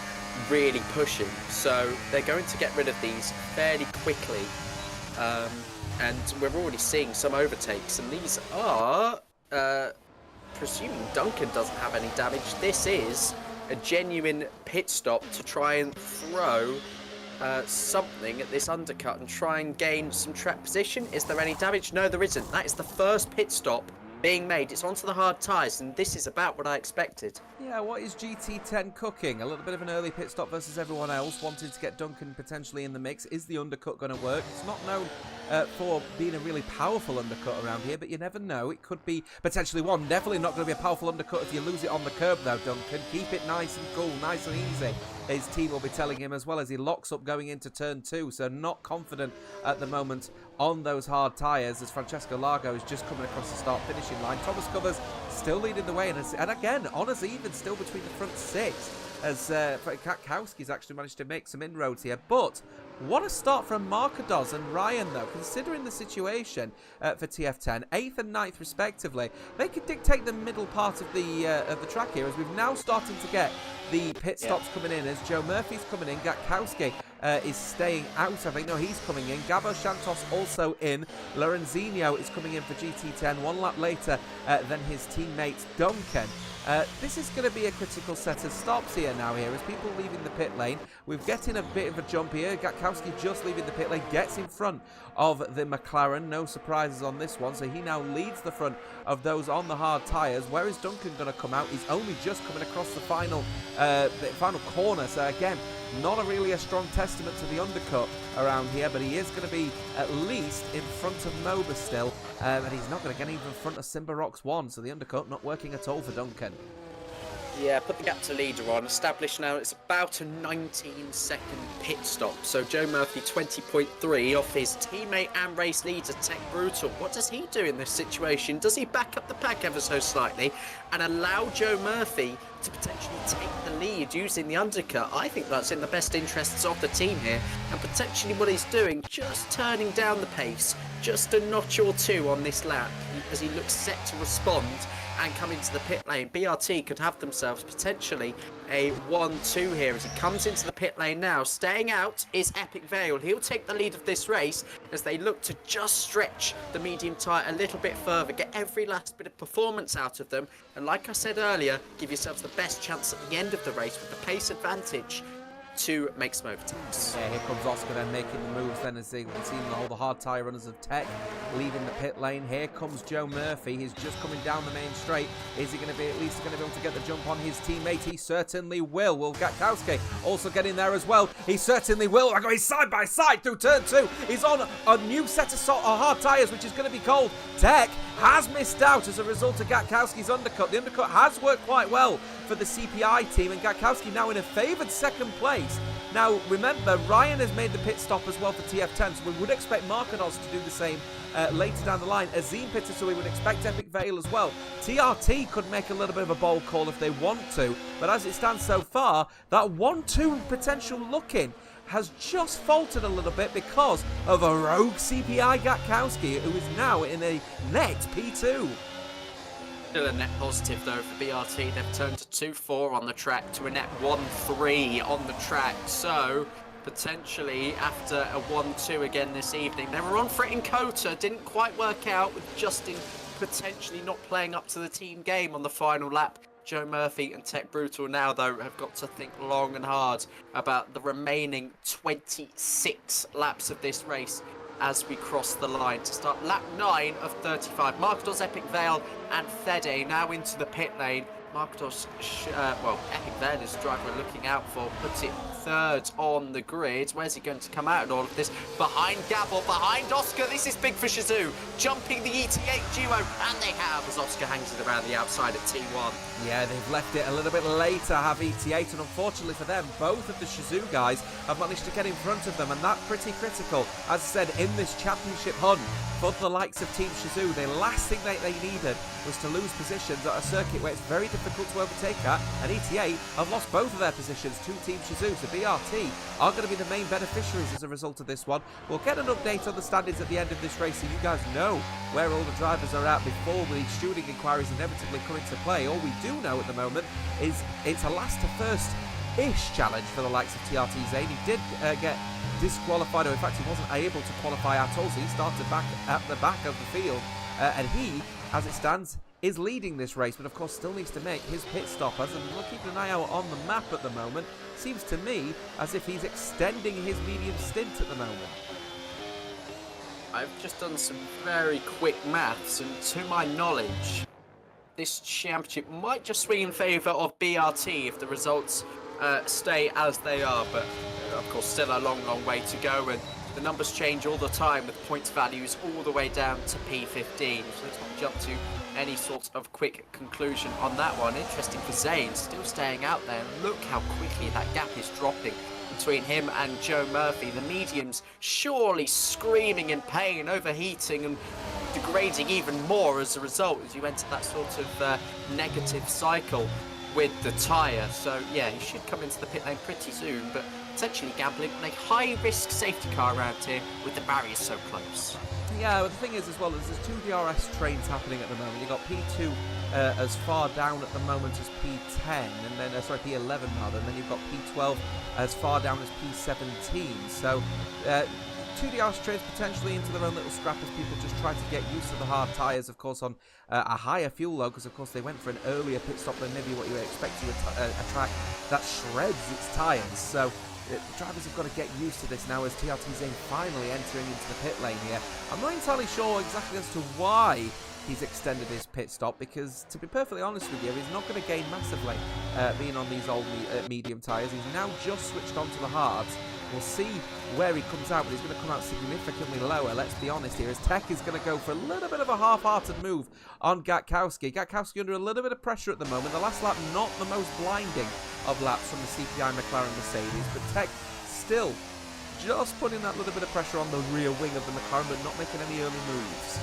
really pushing. So they're going to get rid of these fairly quickly, and we're already seeing some overtakes, and these are, presuming Duncan doesn't have any damage, this is a genuine pit stop to try and throw something at this undercut and try and gain some track position. Is there any damage? No, there isn't. That is the first pit stop being made. It's onto the hard tyres, and this is about what I expected. Yeah, what is GT10 cooking? A little bit of an early pit stop versus everyone else, wanted to get Duncan potentially in the mix. Is the undercut going to work? It's not known for being a really powerful undercut around here, but you never know. It could be potentially one. Definitely not going to be a powerful undercut if you lose it on the curb, though, Duncan. Keep it nice and cool, nice and easy. His team will be telling him as well, as he locks up going into turn 2, so not confident at the moment on those hard tyres, as Francesco Largo is just coming across the start finishing line. Thomas Covers still leading the way, and again, honors even still between the front 6, as Katkowski's actually managed to make some inroads here. But what a start from Markados and Ryan, though, considering the situation for TF10, 8th and 9th respectively. They could dictate the middle part of the track here, as we've now starting to get the pit stops coming in, as Joe Murphy's coming in, Gatkowski is staying out, I think. No, he's coming in. Gabo Santos also in. Lorenzinho is coming in for GT10 1 lap later than his teammate Duncan. This is going to be a critical set of stops here now as people leaving the pit lane. We're getting a bit of a jump here. Gatkowski just leaving the pit lane, gets in front of the McLaren. No surprises on this one, so he now leads the front of those on the hard tyres. Where is Duncan going to come out? He's only just coming across the final corner, so again, not really a strong testament to the undercut around here, but he is going to be at least in front of Moba still, and he's not going to get even in front of Simba Rocks 1, so the undercut not working at all for Duncan. Yeah, put the gap to leader on. Established now it's about a 19-second pit stop. So Joe Murphy 20.3 off his teammate and race leader Tech Brutal. What does he do in this situation? Does he back up the pack ever so slightly and allow Joe Murphy to potentially take the lead using the undercut? I think that's in the best interests of the team here, and potentially what he's doing, just turning down the pace just a notch or two on this lap as he looks set to respond and come into the pit lane. BRT could have themselves potentially a 1-2 here as he comes into the pit lane now. Staying out is Epic Vale. He'll take the lead of this race as they look to just stretch the medium tyre a little bit further, get every last bit of performance out of them, and like I said earlier, give yourselves the best chance at the end of the race with the pace advantage to make some overtakes. Yeah, here comes Oscar then making the moves then, as they can see all the hard tyre runners of Tech leaving the pit lane. Here comes Joe Murphy. He's just coming down the main straight. Is he going to be at least going to be able to get the jump on his teammate? He certainly will. Will Gatkowski also get in there as well? He certainly will. He's side by side through turn 2. He's on a new set of hard tyres, which is going to be cold. Tech has missed out as a result of Gatkowski's undercut. The undercut has worked quite well for the CPI team, and Gatkowski now in a favoured second place. Now, remember, Ryan has made the pit stop as well for TF10, so we would expect Markados to do the same later down the line. Azim pitted, so we would expect Epic Vale as well. TRT could make a little bit of a bold call if they want to, but as it stands so far, that 1-2 potential look-in has just faltered a little bit because of a rogue CPI Gatkowski, who is now in a net P2. Still a net positive though for BRT. They've turned to 2-4 on the track to a net 1-3 on the track. So potentially after a 1-2 again this evening. They were on for it in Kota, didn't quite work out with Justin potentially not playing up to the team game on the final lap. Joe Murphy and Tech Brutal now, though, have got to think long and hard about the remaining 26 laps of this race as we cross the line to start lap 9 of 35. Markados, Epic Vale and Fede now into the pit lane. Markados, Epic Vale is the driver we're looking out for, puts it third on the grid. Where's he going to come out in all of this? Behind Gabble, behind Oscar. This is big for Shazoo, jumping the ET8 duo, and they have, as Oscar hangs it around the outside at T1. Yeah, they've left it a little bit later, have ET8, and unfortunately for them, both of the Shazoo guys have managed to get in front of them, and that's pretty critical, as I said, in this championship hunt for the likes of Team Shazoo. The last thing that they needed was to lose positions at a circuit where it's very difficult to overtake at, and ET8 have lost both of their positions to Team Shazoo, so BRT are going to be the main beneficiaries as a result of this one. We'll get an update on the standings at the end of this race, so you guys know where all the drivers are at before the shooting inquiries inevitably come into play. All we do know at the moment is it's a last to first-ish challenge for the likes of TRT Zane. He did get disqualified, or in fact he wasn't able to qualify at all, so he started back at the back of the field, and he, as it stands, is leading this race, but of course still needs to make his pit stop. As I'm looking an eye out on the map at the moment, seems to me as if he's extending his medium stint at the moment. I've just done some very quick maths, and to my knowledge, this championship might just swing in favour of BRT if the results stay as they are, but of course still a long way to go, and the numbers change all the time with points values all the way down to P15, so let's not jump to any sort of quick conclusion on that one. Interesting for Zane, still staying out there. Look how quickly that gap is dropping between him and Joe Murphy. The mediums surely screaming in pain, overheating, and degrading even more as a result as you enter that sort of negative cycle with the tyre. So yeah, he should come into the pit lane pretty soon, but potentially gambling on a high-risk safety car around here with the barriers so close. Yeah, but the thing is as well, there's 2 DRS trains happening at the moment. You've got P2 as far down at the moment as P10, and then, P11 rather, and then you've got P12 as far down as P17. So, 2 DRS trains potentially into their own little scrap as people just try to get used to the hard tyres, of course, on a higher fuel load, because of course they went for an earlier pit stop than maybe what you would expect to a track that shreds its tyres. So, the drivers have got to get used to this now as TRT Zane finally entering into the pit lane here. I'm not entirely sure exactly as to why he's extended his pit stop, because to be perfectly honest with you, he's not going to gain massively being on these old medium tyres. He's now just switched on to the hards. We'll see where he comes out, but he's going to come out significantly lower, let's be honest here, as Tech is going to go for a little bit of a half-hearted move on Gatkowski. Gatkowski under a little bit of pressure at the moment. The last lap not the most blinding of laps from the CPI McLaren Mercedes, but Tech still just putting that little bit of pressure on the rear wing of the McLaren, but not making any early moves.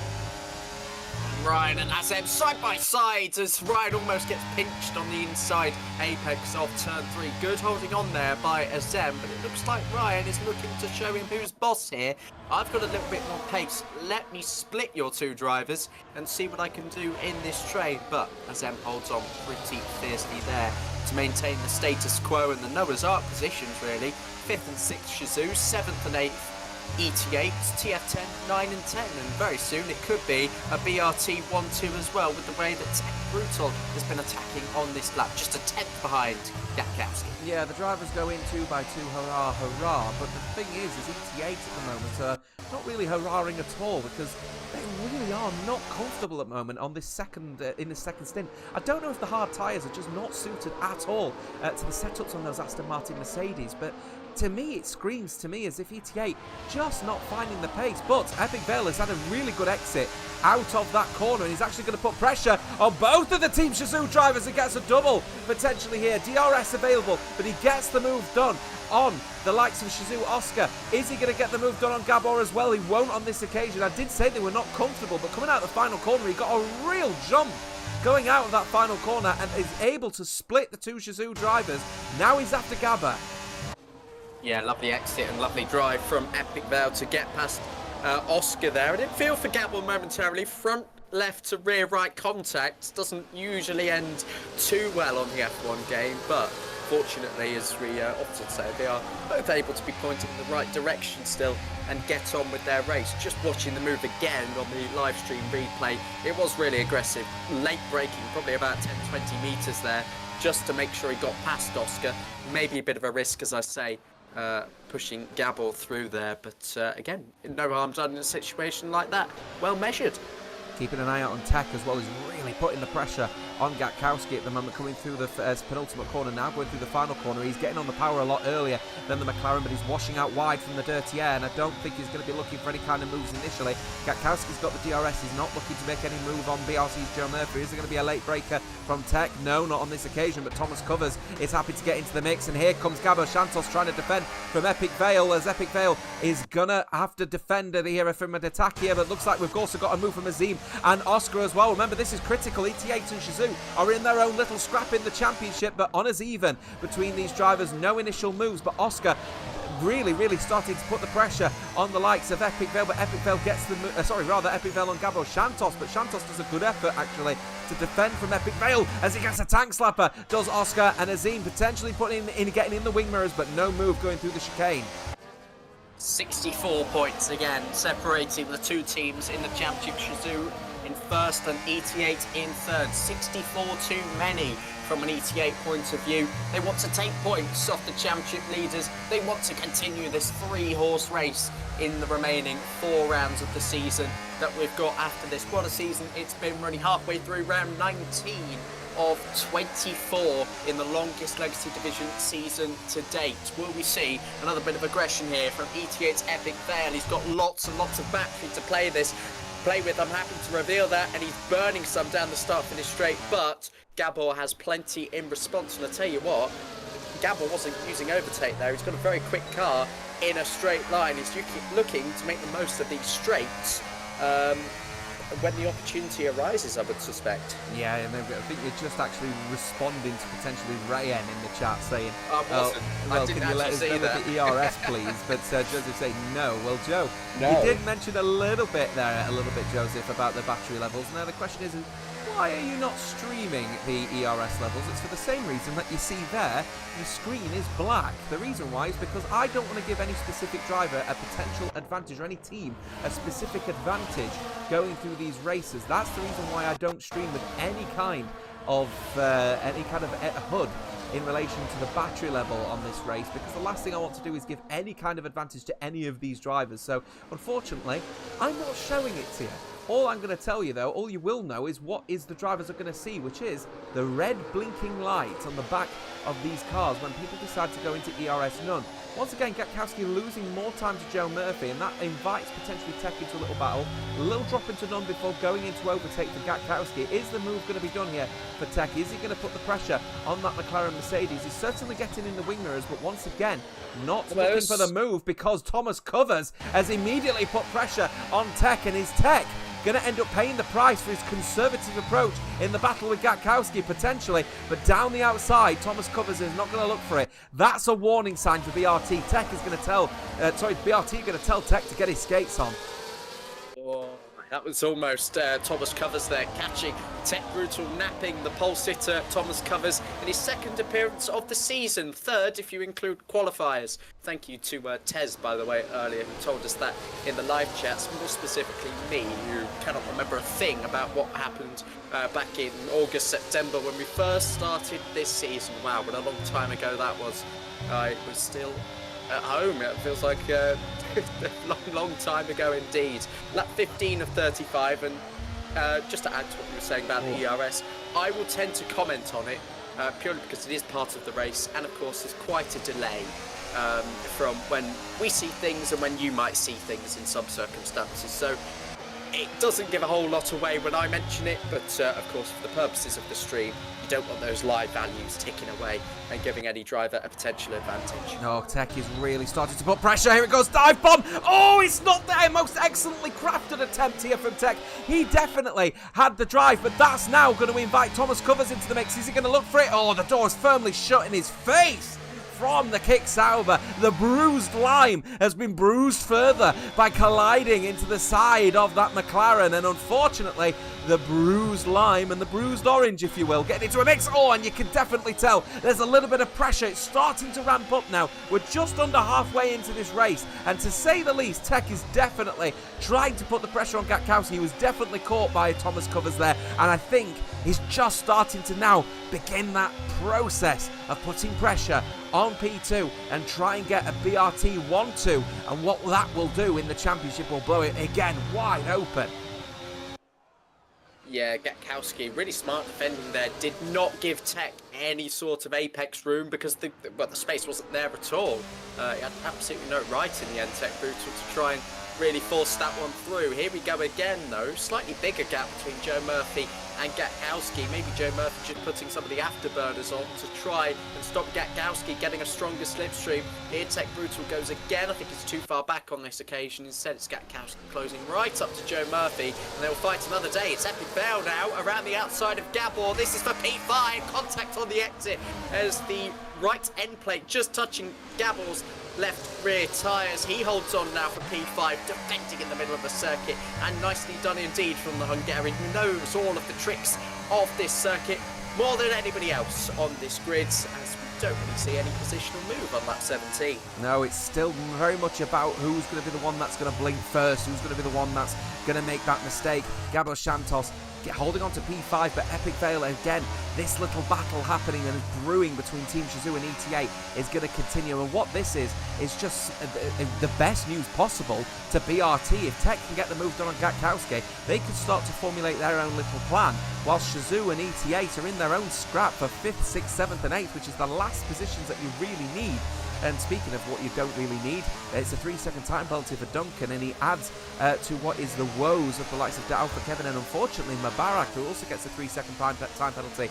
Ryan and Azem side by side as Ryan almost gets pinched on the inside apex of turn 3. Good holding on there by Azem, but it looks like Ryan is looking to show him who's boss here. I've got a little bit more pace. Let me split your 2 drivers and see what I can do in this train. But Azem holds on pretty fiercely there to maintain the status quo and the Noah's Ark positions, really. 5th and 6th Shizou, 7th and 8th ET8, TF10, 9 and 10, and very soon it could be a BRT 1-2 as well, with the way that Tech Brutal has been attacking on this lap, just a 10th behind Gatkowski. Yeah, the drivers go in 2 by 2, hurrah, hurrah, but the thing is ET8 at the moment are not really hurrahing at all, because they really are not comfortable at the moment on this second in the second stint. I don't know if the hard tyres are just not suited at all to the setups on those Aston Martin Mercedes, but to me, it screams to me as if ET8 just not finding the pace. But Epic Vale has had a really good exit out of that corner, and he's actually going to put pressure on both of the Team Shizou drivers and gets a double potentially here. DRS available, but he gets the move done on the likes of Shizou Oscar. Is he going to get the move done on Gabor as well? He won't on this occasion. I did say they were not comfortable, but coming out of the final corner, he got a real jump going out of that final corner and is able to split the 2 Shizou drivers. Now he's after Gabor. Yeah, lovely exit and lovely drive from Epic Vale to get past Oscar there. I didn't feel for Gabor momentarily. Front left to rear right contact doesn't usually end too well on the F1 game, but fortunately, as we often say, they are both able to be pointing in the right direction still and get on with their race. Just watching the move again on the live stream replay, it was really aggressive. Late braking, probably about 10-20 metres there, just to make sure he got past Oscar. Maybe a bit of a risk, as I say, pushing Gabor through there, but again, no harm done in a situation like that. Well measured. Keeping an eye out on Tech as well. He's really putting the pressure on Gatkowski at the moment, coming through the penultimate corner, now going through the final corner. He's getting on the power a lot earlier than the McLaren, but he's washing out wide from the dirty air, and I don't think he's going to be looking for any kind of moves initially. Gatkowski's got the DRS. He's not looking to make any move on BRC's Joe Murphy. Is there going to be a late breaker from Tech? No, not on this occasion, but Thomas Covers is happy to get into the mix, and here comes Gabo Santos trying to defend from Epic Vale, as Epic Vale is going to have to defend here from an attack here, but looks like we've also got a move from Azim and Oscar as well. Remember, this is critical. ET8 and Shizou are in their own little scrap in the championship, but on as even between these drivers. No initial moves, but Oscar really starting to put the pressure on the likes of Epic Vale, but Epic Vale gets the Epic Vale on Gabo Santos, but Santos does a good effort actually to defend from Epic Vale as he gets a tank slapper. Does Oscar, and Azim potentially getting in the wing mirrors, but no move going through the chicane. 64 points again, separating the 2 teams in the championship. Shizou in first and ET8 in third. 64 too many from an ET8 point of view. They want to take points off the championship leaders. They want to continue this 3-horse race in the remaining 4 rounds of the season that we've got after this. What a season it's been, running halfway through round 19 of 24 in the longest Legacy Division season to date. Will we see another bit of aggression here from ET8's Epic Vale? He's got lots and lots of battery to play with. I'm happy to reveal that, and he's burning some down the start-finish straight, but Gabor has plenty in response, and I tell you what, Gabor wasn't using overtake there. He's got a very quick car in a straight line. He's looking to make the most of these straights. when the opportunity arises, I would suspect. Yeah, and I think you're just actually responding to potentially Rayen in the chat saying, I wasn't. well, I didn't can you let us actually know see that. the ERS, please? But Joseph saying no. Well, Joe, No. you did mention a little bit, Joseph, about the battery levels. Now, the question is, why are you not streaming the ERS levels? It's for the same reason that you see there, the screen is black. The reason why is because I don't want to give any specific driver a potential advantage, or any team a specific advantage going through these races. That's the reason why I don't stream with any kind of HUD in relation to the battery level on this race, because the last thing I want to do is give any kind of advantage to any of these drivers. So unfortunately, I'm not showing it to you. All I'm going to tell you, though, all you will know is what is the drivers are going to see, which is the red blinking light on the back of these cars when people decide to go into ERS none. Once again, Gatkowski losing more time to Joe Murphy, and that invites potentially Tech into a little battle. A little drop into none before going into overtake for Gatkowski. Is the move going to be done here for Tech? Is he going to put the pressure on that McLaren Mercedes? He's certainly getting in the wing mirrors, but once again, not looking for the move, because Thomas Covers has immediately put pressure on Tech, and his Tech going to end up paying the price for his conservative approach in the battle with Gatkowski, potentially. But down the outside, Thomas Covers is not going to look for it. That's a warning sign for BRT. Tech is going to tell, BRT going to tell Tech to get his skates on. Oh, that was almost Thomas Covers there catching Tech Brutal, napping the pole sitter Thomas Covers in his second appearance of the season, third if you include qualifiers. Thank you to Tez, by the way, earlier, who told us that in the live chats, more specifically me, who cannot remember a thing about what happened back in August, September when we first started this season. Wow, what a long time ago that was. I was still at home. It feels like a long time ago indeed. Lap 15 of 35, and just to add to what you were saying about the ERS, I will tend to comment on it purely because it is part of the race, and of course there's quite a delay from when we see things and when you might see things in some circumstances. So it doesn't give a whole lot away when I mention it, but of course for the purposes of the stream, you don't want those live values ticking away and giving any driver a potential advantage. Oh, Tech is really starting to put pressure. Here it goes, dive bomb. Oh, it's not there. Most excellently crafted attempt here from Tech. He definitely had the drive, but that's now going to invite Thomas Covers into the mix. Is he going to look for it? Oh, the door is firmly shut in his face. From the kick Sauber, the bruised lime has been bruised further by colliding into the side of that McLaren, and unfortunately the bruised lime and the bruised orange, if you will, getting into a mix. Oh, and you can definitely tell there's a little bit of pressure. It's starting to ramp up now. We're just under halfway into this race, and to say the least, Tech is definitely trying to put the pressure on Gatkowski. He was definitely caught by Thomas Covers there, and I think he's just starting to now begin that process of putting pressure on P2 and try and get a BRT 1-2, and what that will do in the championship will blow it again wide open. Yeah, Gatkowski, really smart defending there, did not give Tech any sort of apex room because the space wasn't there at all. He had absolutely no right in the end, Tech Brutal, to try and really force that one through. Here we go again though, slightly bigger gap between Joe Murphy and Gatkowski. Maybe Joe Murphy just putting some of the afterburners on to try and stop Gatkowski getting a stronger slipstream. Here Tech Brutal goes again. I think it's too far back on this occasion. Instead it's Gatkowski closing right up to Joe Murphy, and they'll fight another day. It's Epic Fail now around the outside of Gabor. This is for P5. Contact on the exit as the right end plate just touching Gabor's left rear tyres. He holds on now for P5, defending in the middle of the circuit, and nicely done indeed from the Hungarian, who knows all of the tricks of this circuit more than anybody else on this grid, as we don't really see any positional move on lap 17. No, it's still very much about who's going to be the one that's going to blink first, who's going to be the one that's going to make that mistake. Gabor Santos holding on to P5, but Epic Fail again. This little battle happening and brewing between Team Shazoo and ETA is going to continue, and what this is just the best news possible to BRT. If Tech can get the move done on Gatkowski, they could start to formulate their own little plan, whilst Shazoo and ETA are in their own scrap for 5th, 6th, 7th and 8th, which is the last positions that you really need. And speaking of what you don't really need, it's a 3-second time penalty for Duncan, and he adds to what is the woes of the likes of Alpha Kevin and unfortunately Mubarak, who also gets a 3-second time penalty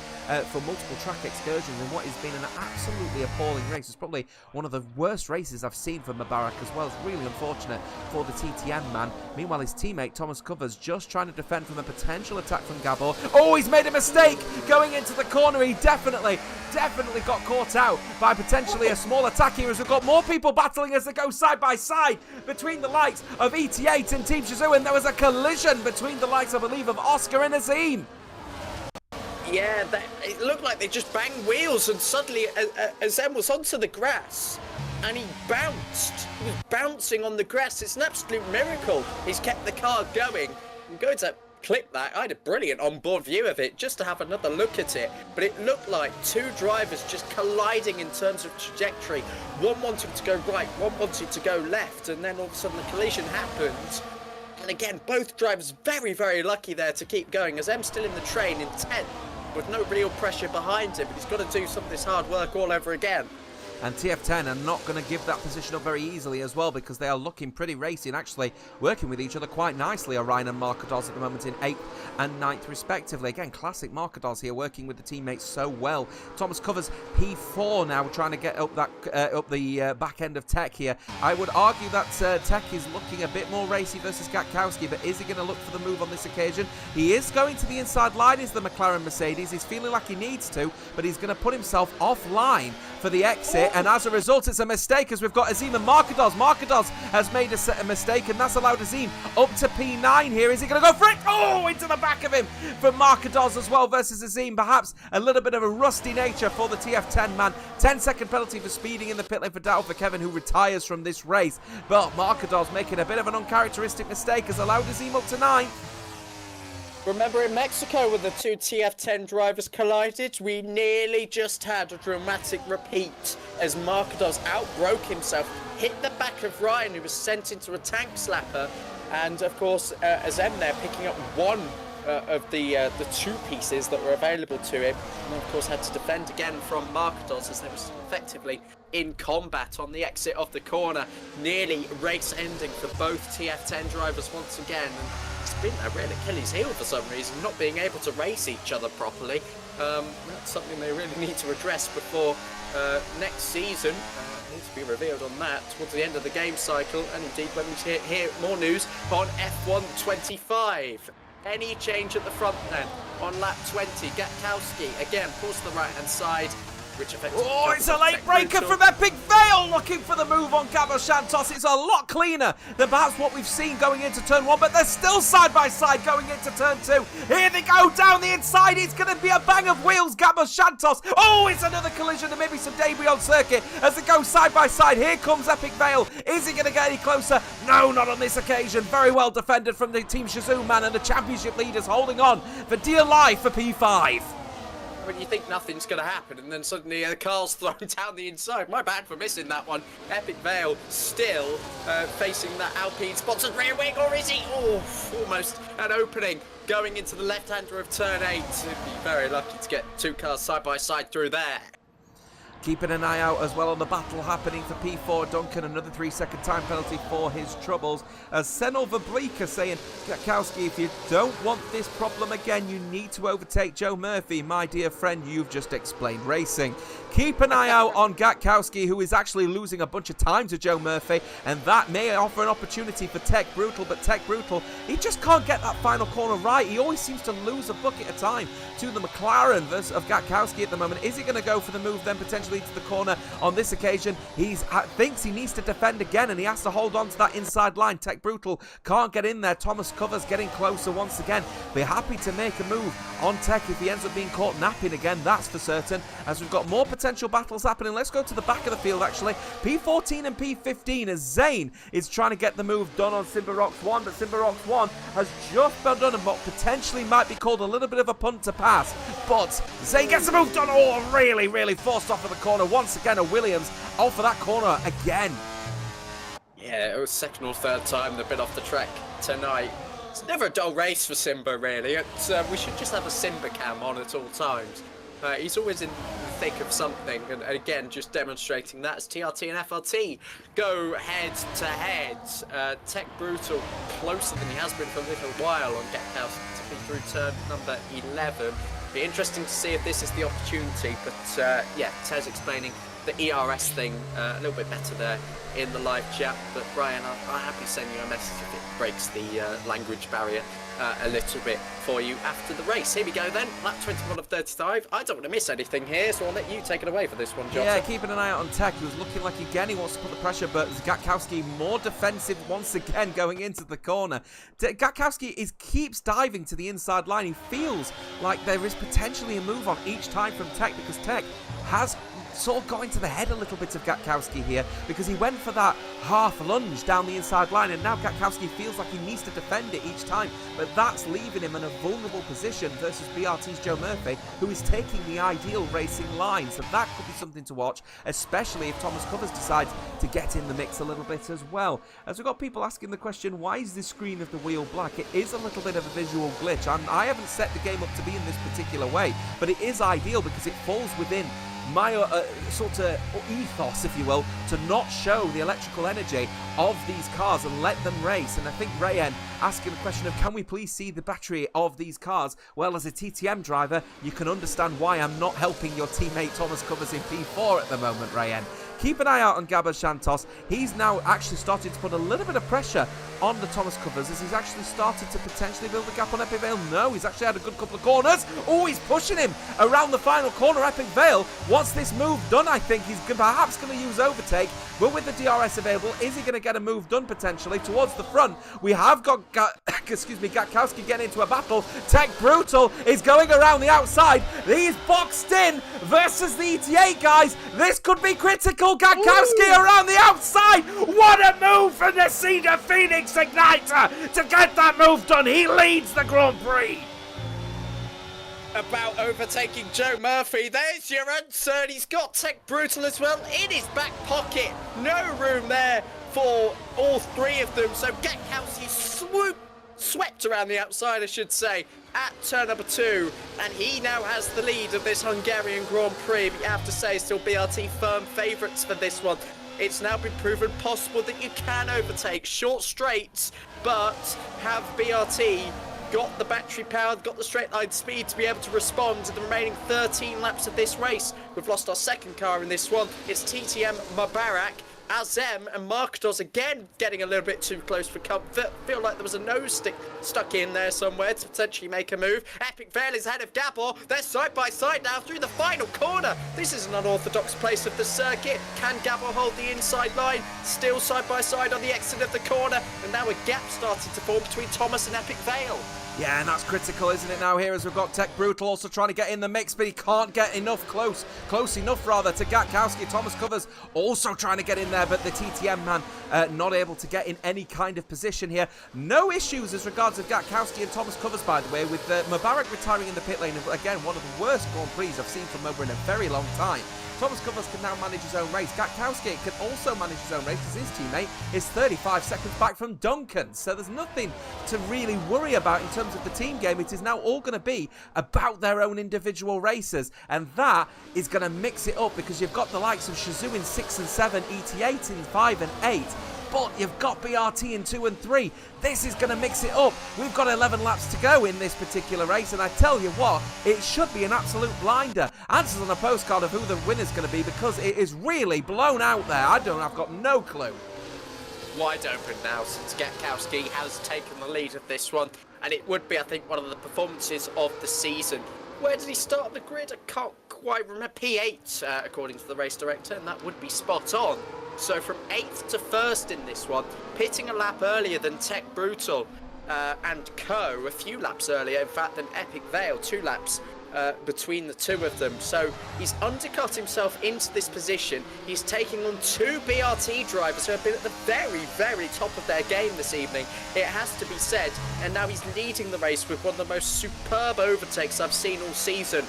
for multiple track excursions in what has been an absolutely appalling race. It's probably one of the worst races I've seen for Mubarak as well. It's really unfortunate for the TTN man. Meanwhile, his teammate Thomas Covers just trying to defend from a potential attack from Gabor. Oh, he's made a mistake going into the corner. He definitely got caught out by potentially a small attack here, as we've got more people battling as they go side by side between the likes of ET8 and Team Shizou, and there was a collision between the likes, I believe, of Oscar and Azim. Yeah, it looked like they just banged wheels, and suddenly Azem was onto the grass, and he bounced. He was bouncing on the grass. It's an absolute miracle. He's kept the car going. I'm going to clip that. I had a brilliant onboard view of it just to have another look at it, but it looked like two drivers just colliding in terms of trajectory. One wanted to go right, one wanted to go left, and then all of a sudden the collision happened. And again, both drivers very, very lucky there to keep going, as M's still in the train in 10th with no real pressure behind him, but he's got to do some of this hard work all over again. And TF10 are not going to give that position up very easily as well, because they are looking pretty racy and actually working with each other quite nicely. Orion and Markados at the moment in 8th and 9th respectively. Again, classic Markados here, working with the teammates so well. Thomas Covers P4 now, trying to get up that up the back end of Tech here. I would argue that Tech is looking a bit more racy versus Gatkowski, but is he going to look for the move on this occasion? He is going to the inside line, is the McLaren Mercedes. He's feeling like he needs to, but he's going to put himself offline for the exit, and as a result it's a mistake, as we've got Azim and Markados. Markados has made a mistake, and that's allowed Azim up to P9 here. Is he going to go for it? Oh, into the back of him from Markados as well versus Azim. Perhaps a little bit of a rusty nature for the TF10 man. 10-second penalty for speeding in the pit lane for Dow for Kevin, who retires from this race. But Markados making a bit of an uncharacteristic mistake has allowed Azim up to 9. Remember in Mexico when the two TF10 drivers collided? We nearly just had a dramatic repeat as Markados outbroke himself, hit the back of Ryan, who was sent into a tank slapper, and of course Azem there picking up one of the two pieces that were available to him, and of course had to defend again from Markados as they was effectively in combat on the exit of the corner. Nearly race ending for both TF10 drivers once again, and it's been a real Achilles heel for some reason, not being able to race each other properly. That's something they really need to address before next season. Needs to be revealed on that towards the end of the game cycle, and indeed when we hear more news on F1 25. Any change at the front then on lap 20? Gatkowski again pulls to the right hand side, which effectively... Oh, it's a late breaker from Epic Vale, looking for the move on Gabo Santos. It's a lot cleaner than perhaps what we've seen going into turn 1, but they're still side by side going into turn 2. Here they go down the inside. It's going to be a bang of wheels. Gabo Santos. Oh, it's another collision and maybe some debris on circuit as they go side by side. Here comes Epic Vale. Is he going to get any closer? No, not on this occasion. Very well defended from the Team Shizou man, and the championship leaders holding on for dear life for P5. When you think nothing's going to happen, and then suddenly the car's thrown down the inside. My bad for missing that one. Epic Vale still facing that Alpine-sponsored rear wing, or is he? Oh, almost an opening going into the left-hander of turn 8. He'd be very lucky to get two cars side by side through there. Keeping an eye out as well on the battle happening for P4. Duncan, another 3-second time penalty for his troubles. As Senol Vablika saying, Gatkowski, if you don't want this problem again, you need to overtake Joe Murphy. My dear friend, you've just explained racing. Keep an eye out on Gatkowski, who is actually losing a bunch of time to Joe Murphy, and that may offer an opportunity for Tech Brutal, but Tech Brutal, he just can't get that final corner right. He always seems to lose a bucket of time to the McLaren of Gatkowski at the moment. Is he going to go for the move then potentially to the corner on this occasion? He thinks he needs to defend again, and he has to hold on to that inside line. Tech Brutal can't get in there. Thomas Covers getting closer once again. We're happy to make a move on Tech if he ends up being caught napping again, that's for certain, as we've got more potential battles happening. Let's go to the back of the field actually. P14 and P15 as Zane is trying to get the move done on Simbarox 1, but Simbarox 1 has just been done and what potentially might be called a little bit of a punt to pass, but Zane gets the move done. Oh, really forced off of the corner once again. A Williams off of that corner again. Yeah, it was second or third time they've been off the track tonight. It's never a dull race for Simba, really. We should just have a Simba cam on at all times. He's always in thick of something, and again, just demonstrating that as TRT and FRT go head to head. Tech Brutal closer than he has been for a little while on Get House to be through turn number 11. Be interesting to see if this is the opportunity, but yeah, Tez explaining the ERS thing a little bit better there in the live chat. But Brian, I'll happily send you a message if it breaks the language barrier a little bit for you after the race. Here we go then, lap 21 of 35. I don't want to miss anything here, so I'll let you take it away for this one, Johnson. Yeah, keeping an eye out on Tech. He was looking like, again, he wants to put the pressure, but Gatkowski more defensive once again going into the corner. Gatkowski keeps diving to the inside line. He feels like there is potentially a move on each time from Tech, because Tech has sort of got into the head a little bit of Gatkowski here, because he went for that half lunge down the inside line, and now Gatkowski feels like he needs to defend it each time, but that's leaving him in a vulnerable position versus BRT's Joe Murphy, who is taking the ideal racing line. So that could be something to watch, especially if Thomas Covers decides to get in the mix a little bit as well. As we've got people asking the question, why is the screen of the wheel black? It is a little bit of a visual glitch. I haven't set the game up to be in this particular way, but it is ideal because it falls within my sort of ethos, if you will, to not show the electrical energy of these cars and let them race. And I think Rayen asking the question of, can we please see the battery of these cars? Well, as a TTM driver, you can understand why I'm not helping your teammate Thomas Covers in P4 at the moment, Rayen. Keep an eye out on Gabba Santos. He's now actually started to put a little bit of pressure on the Thomas Covers, as he's actually started to potentially build a gap on Epic Vale. No, he's actually had a good couple of corners. Oh, he's pushing him around the final corner. Epic Vale wants this move done. I think he's perhaps going to use overtake, but with the DRS available, is he going to get a move done potentially towards the front? We have got Gatkowski getting into a battle. Tech Brutal is going around the outside. He's boxed in versus the ETA guys. This could be critical. Gatkowski around the outside. What a move from the Cedar Phoenix Igniter to get that move done. He leads the Grand Prix. About overtaking Joe Murphy. There's your answer. And he's got Tech Brutal as well in his back pocket. No room there for all three of them. So Gatkowski swept around the outside, I should say, at turn number 2, and he now has the lead of this Hungarian Grand Prix. But you have to say, still BRT firm favourites for this one. It's now been proven possible that you can overtake short straights, but have BRT got the battery power, got the straight line speed to be able to respond to the remaining 13 laps of this race. We've lost our second car in this one. It's TTM Mubarak. Azem and Marketos again getting a little bit too close for comfort. Feel like there was a nose stick stuck in there somewhere to potentially make a move. Epic Vale is ahead of Gabor. They're side by side now through the final corner. This is an unorthodox place of the circuit. Can Gabor hold the inside line? Still side by side on the exit of the corner. And now a gap starting to form between Thomas and Epic Vale. Yeah, and that's critical, isn't it, now here, as we've got Tech Brutal also trying to get in the mix, but he can't get close enough rather to Gatkowski. Thomas Covers also trying to get in there, but the TTM man not able to get in any kind of position here. No issues as regards of Gatkowski and Thomas Covers, by the way, with Mubarak retiring in the pit lane. Again, one of the worst Grand Prix I've seen from over in a very long time. Thomas Covers can now manage his own race. Gatkowski can also manage his own race, as his teammate is 35 seconds back from Duncan. So there's nothing to really worry about in terms of the team game. It is now all going to be about their own individual races. And that is going to mix it up, because you've got the likes of Shazoo in 6 and 7, ET8 in 5 and 8. But you've got BRT in 2 and 3. This is going to mix it up. We've got 11 laps to go in this particular race, and I tell you what, it should be an absolute blinder. Answers on a postcard of who the winner's going to be, because it is really blown out there. I've got no clue. Wide open now, since Gatkowski has taken the lead of this one, and it would be, I think, one of the performances of the season. Where did he start the grid? I can't quite remember. P8, according to the race director, and that would be spot on. So from 8th to 1st in this one, pitting a lap earlier than Tech Brutal and Co. A few laps earlier, in fact, than Epic Vale, 2 laps between the two of them. So he's undercut himself into this position. He's taking on 2 BRT drivers who have been at the very, very top of their game this evening, it has to be said. And now he's leading the race with one of the most superb overtakes I've seen all season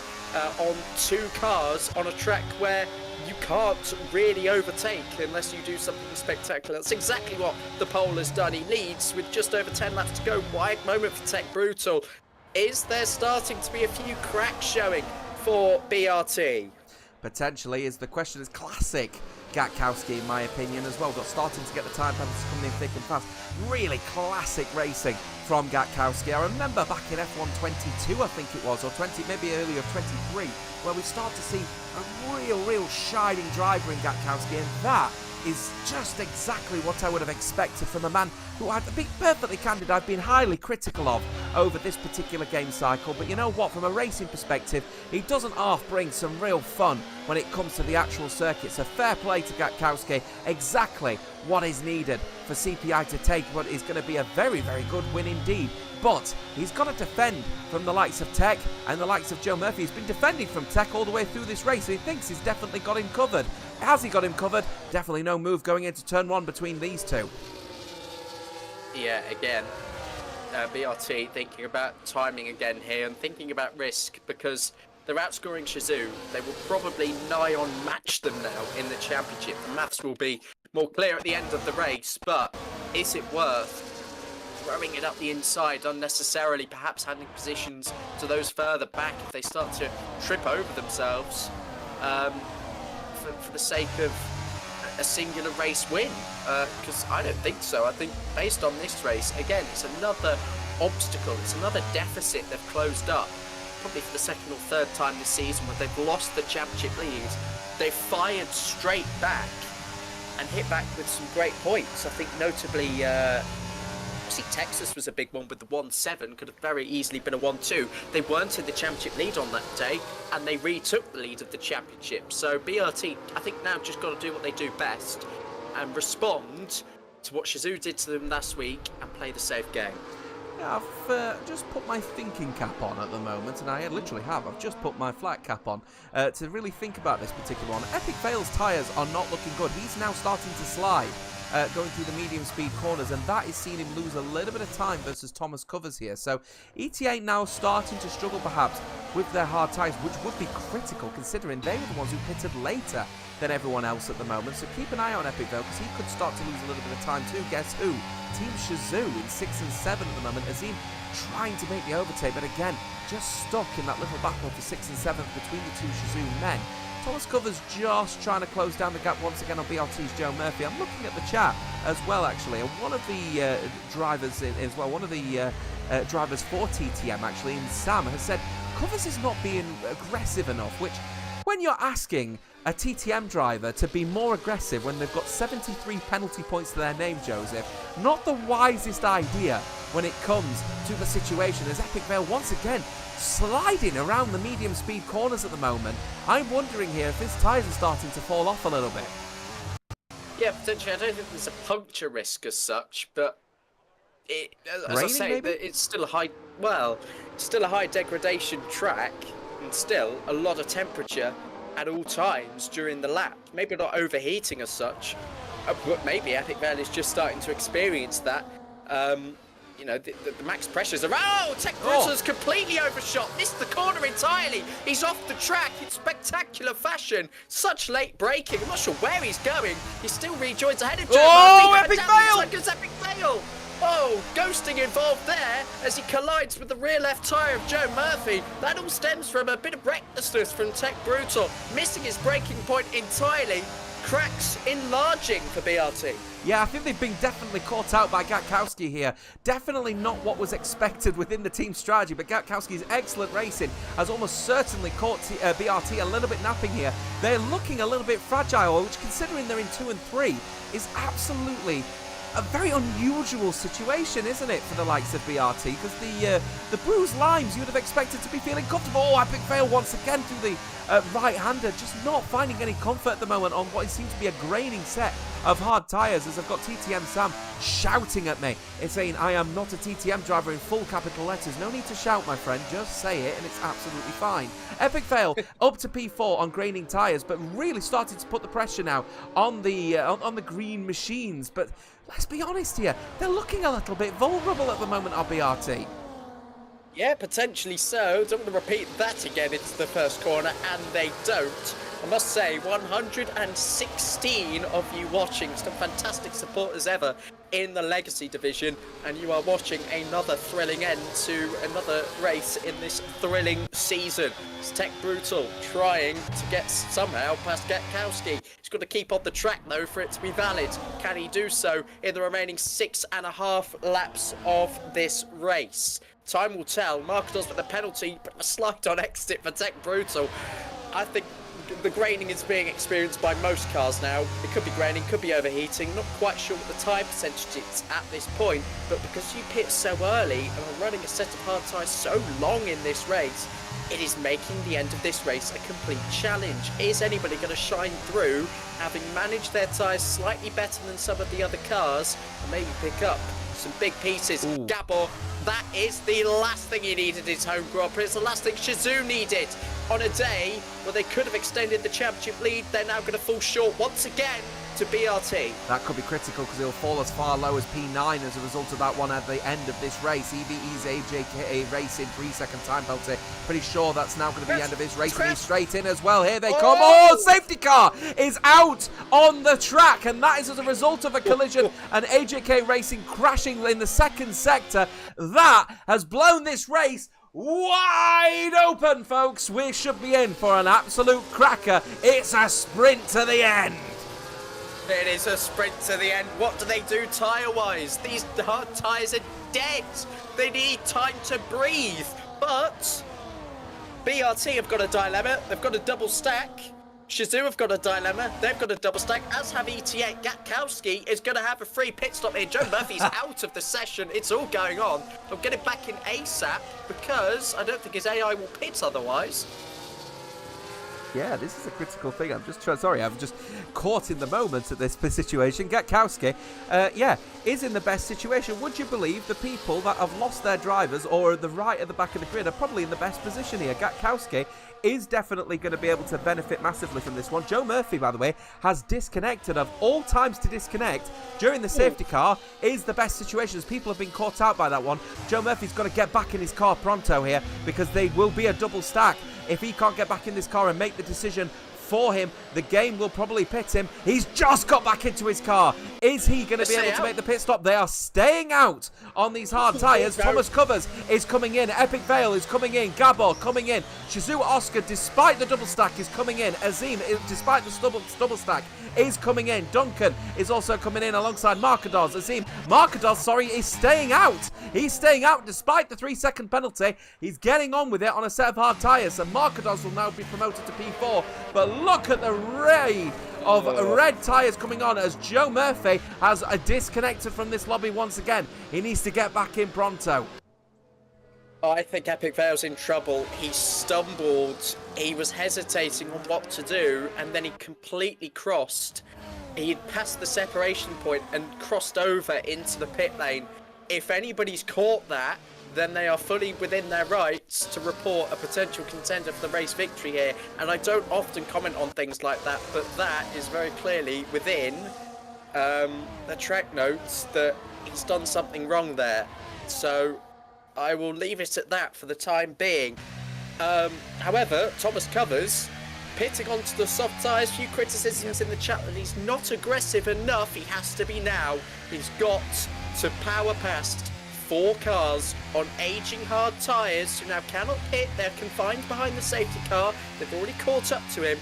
on 2 cars on a track where you can't really overtake unless you do something spectacular. That's exactly what the pole has done. He leads with just over 10 laps to go. Wide moment for Tech Brutal. Is there starting to be a few cracks showing for BRT? Potentially, is the question. Is classic Gatkowski, in my opinion, as well. Got starting to get the time penalties coming in thick and fast. Really classic racing from Gatkowski. I remember back in F1 22, I think it was, or 20, maybe earlier 23, where we start to see a real shining driver in Gatkowski, and that is just exactly what I would have expected from a man who, to be perfectly candid, I've been highly critical of over this particular game cycle. But you know what? From a racing perspective, he doesn't half bring some real fun when it comes to the actual circuit. So fair play to Gatkowski. Exactly what is needed for CPI to take what is going to be a very good win indeed. But he's got to defend from the likes of Tech and the likes of Joe Murphy. He's been defending from Tech all the way through this race, so he thinks he's definitely got him covered. Has he got him covered? Definitely no move going into turn 1 between these two. Yeah, again, BRT thinking about timing again here and thinking about risk, because they're outscoring Shizou. They will probably nigh on match them now in the championship. The maths will be more clear at the end of the race, but is it worth throwing it up the inside unnecessarily, perhaps handing positions to those further back if they start to trip over themselves for the sake of a singular race win? Because I don't think so. I think based on this race, again, it's another obstacle, it's another deficit they've closed up, probably for the second or third time this season, where they've lost the championship lead. They've fired straight back and hit back with some great points. I think notably, obviously Texas was a big one with the 1-7, could have very easily been a 1-2. They weren't in the championship lead on that day, and they retook the lead of the championship. So BRT, I think now just got to do what they do best and respond to what Shizou did to them last week and play the safe game. Yeah, I've just put my thinking cap on at the moment, and I literally have. I've just put my flat cap on to really think about this particular one. Epic Fail's tyres are not looking good. He's now starting to slide, going through the medium speed corners, and that is seeing him lose a little bit of time versus Thomas Covers here. So ETA now starting to struggle perhaps with their hard tyres, which would be critical considering they were the ones who pitted later than everyone else at the moment. So keep an eye on Epic Fail, because he could start to lose a little bit of time too. Guess who? Team Shizou in 6 and 7 at the moment. Azim trying to make the overtake, but again, just stuck in that little battle for 6 and 7 between the two Shizou men. Thomas Covers just trying to close down the gap once again on BRT's Joe Murphy. I'm looking at the chat as well, actually, and one of the drivers as well, one of the drivers for TTM, actually, in Sam, has said Covers is not being aggressive enough, which, when you're asking a TTM driver to be more aggressive when they've got 73 penalty points to their name, Joseph, not the wisest idea when it comes to the situation, as Epic Fail once again sliding around the medium speed corners at the moment. I'm wondering here if his tyres are starting to fall off a little bit. Yeah, potentially. I don't think there's a puncture risk as such, but as I say, it's still a high degradation track, and still a lot of temperature at all times during the lap. Maybe not overheating as such, but maybe Epic Fail is just starting to experience that. You know, the max pressures are... Oh, Tech Brutal's completely overshot. Missed the corner entirely. He's off the track in spectacular fashion. Such late braking. I'm not sure where he's going. He still rejoins ahead of Joe Murphy. Epic Fail! Epic Fail! Oh, ghosting involved there as he collides with the rear left tyre of Joe Murphy. That all stems from a bit of recklessness from Tech Brutal, missing his braking point entirely. Cracks enlarging for BRT. Yeah, I think they've been definitely caught out by Gatkowski here. Definitely not what was expected within the team strategy, but Gatkowski's excellent racing has almost certainly caught BRT a little bit napping here. They're looking a little bit fragile, which, considering they're in 2 and 3, is absolutely a very unusual situation, isn't it, for the likes of BRT? Because the bruised limes you would have expected to be feeling comfortable. Oh, Epic Fail once again through the right-hander, just not finding any comfort at the moment on what seems to be a graining set of hard tyres, as I've got TTM Sam shouting at me. It's saying, I am not a TTM driver, in full capital letters. No need to shout, my friend, just say it and it's absolutely fine. Epic Fail up to P4 on graining tyres, but really starting to put the pressure now on the green machines. But let's be honest here, they're looking a little bit vulnerable at the moment on BRT. Yeah, potentially so. Don't want to repeat that again into the first corner, and they don't. I must say, 116 of you watching, some fantastic supporters ever in the Legacy division, and you are watching another thrilling end to another race in this thrilling season. It's Tech Brutal trying to get somehow past Getkowski. He's got to keep on the track though for it to be valid. Can he do so in the remaining 6.5 laps of this race? Time will tell. Marcos with the penalty, but a slide on exit for Tech Brutal. I think the graining is being experienced by most cars now. It could be graining, could be overheating. Not quite sure what the tyre percentage is at this point, but because you pit so early and are running a set of hard tyres so long in this race, it is making the end of this race a complete challenge. Is anybody going to shine through, having managed their tyres slightly better than some of the other cars, and maybe pick up some big pieces? Ooh. Gabor, that is the last thing he needed his home Grand Prix. It's the last thing Shizou needed. On a day where they could have extended the championship lead, they're now going to fall short once again to BRT. That could be critical because he'll fall as far low as P9 as a result of that one at the end of this race. EVE's AJK racing 3-second time penalty. Pretty sure that's now going to be the end of his race. And he's straight in as well. Here they come. Oh, safety car is out on the track, and that is as a result of a collision and AJK Racing crashing in the second sector. That has blown this race wide open, folks. We should be in for an absolute cracker. It's a sprint to the end. It is a sprint to the end. What do they do tyre-wise? These hard tyres are dead. They need time to breathe. But BRT have got a dilemma. They've got a double stack. Shizou have got a dilemma. They've got a double stack, as have ETA. Getkowski is going to have a free pit stop here. Joe Murphy's out of the session. It's all going on. They'll get it back in ASAP because I don't think his AI will pit otherwise. Yeah, this is a critical thing. I'm just caught in the moment at this situation. Getkowski, is in the best situation. Would you believe the people that have lost their drivers or are the right at the back of the grid are probably in the best position here? Getkowski is definitely going to be able to benefit massively from this one. Joe Murphy, by the way, has disconnected. Of all times to disconnect during the safety car is the best situations. People have been caught out by that one. Joe Murphy's got to get back in his car pronto here because they will be a double stack. If he can't get back in this car and make the decision for him, the game will probably pit him. He's just got back into his car. Is he going to be able to make the pit stop? They are staying out on these hard tyres. Thomas Covers is coming in. Epic Vale is coming in. Gabor coming in. Shizou Oscar, despite the double stack, is coming in. Azim, despite the double stack, is coming in. Duncan is also coming in alongside Markados. Azim, is staying out. He's staying out despite the 3-second penalty. He's getting on with it on a set of hard tyres. And Markados will now be promoted to P4. But look at the ray of red tyres coming on as Joe Murphy has disconnected from this lobby once again. He needs to get back in pronto. I think Epic Vale's in trouble. He stumbled. He was hesitating on what to do, and then he completely crossed. He'd passed the separation point and crossed over into the pit lane. If anybody's caught that, then they are fully within their rights to report a potential contender for the race victory here. And I don't often comment on things like that, but that is very clearly within the track notes that he's done something wrong there. So I will leave it at that for the time being. However, Thomas Covers pitting onto the soft tyres. Few criticisms in the chat that he's not aggressive enough. He has to be now. He's got to power past 4 cars on aging hard tyres who now cannot pit. They're confined behind the safety car. They've already caught up to him.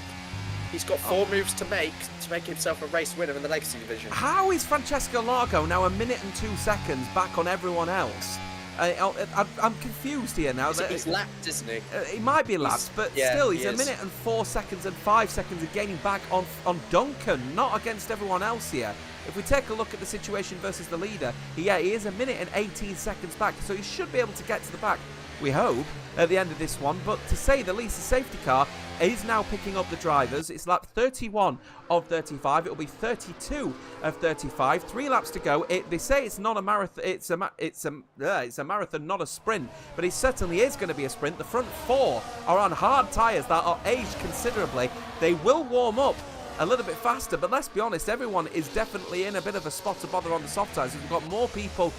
He's got 4 moves to make himself a race winner in the Legacy division. How is Francesco Largo now 1 minute and 2 seconds back on everyone else? I'm confused here now. He's lapped, isn't he? He might be lapped, but still, he's 1 minute and 4 seconds and 5 seconds of gaining back on Duncan, not against everyone else here. If we take a look at the situation versus the leader, he is 1 minute and 18 seconds back, so he should be able to get to the back, we hope, at the end of this one. But to say the least, the safety car is now picking up the drivers. It's lap 31 of 35. It'll be 32 of 35. 3 laps to go. They say it's not a marathon. It's a marathon, not a sprint. But it certainly is going to be a sprint. The front 4 are on hard tyres that are aged considerably. They will warm up a little bit faster, but let's be honest, everyone is definitely in a bit of a spot to bother on the soft tyres. We've got more people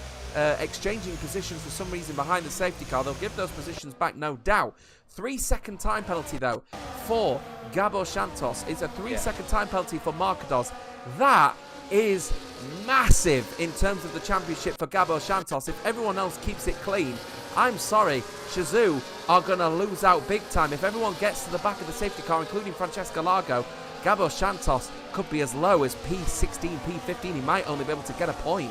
exchanging positions for some reason behind the safety car. They'll give those positions back, no doubt. 3-second time penalty, though, for Gabor Santos. It's a 3-second time penalty for Markados. That is massive in terms of the championship for Gabor Santos. If everyone else keeps it clean, I'm sorry, Shazoo are going to lose out big time. If everyone gets to the back of the safety car, including Francesco Largo, Gabor Santos could be as low as P16, P15. He might only be able to get a point.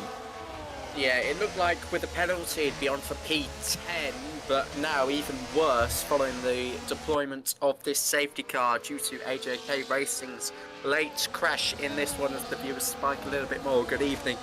Yeah, it looked like with the penalty it'd be on for P10, but now even worse following the deployment of this safety car due to AJK Racing's late crash in this one as the viewers spike a little bit more. Good evening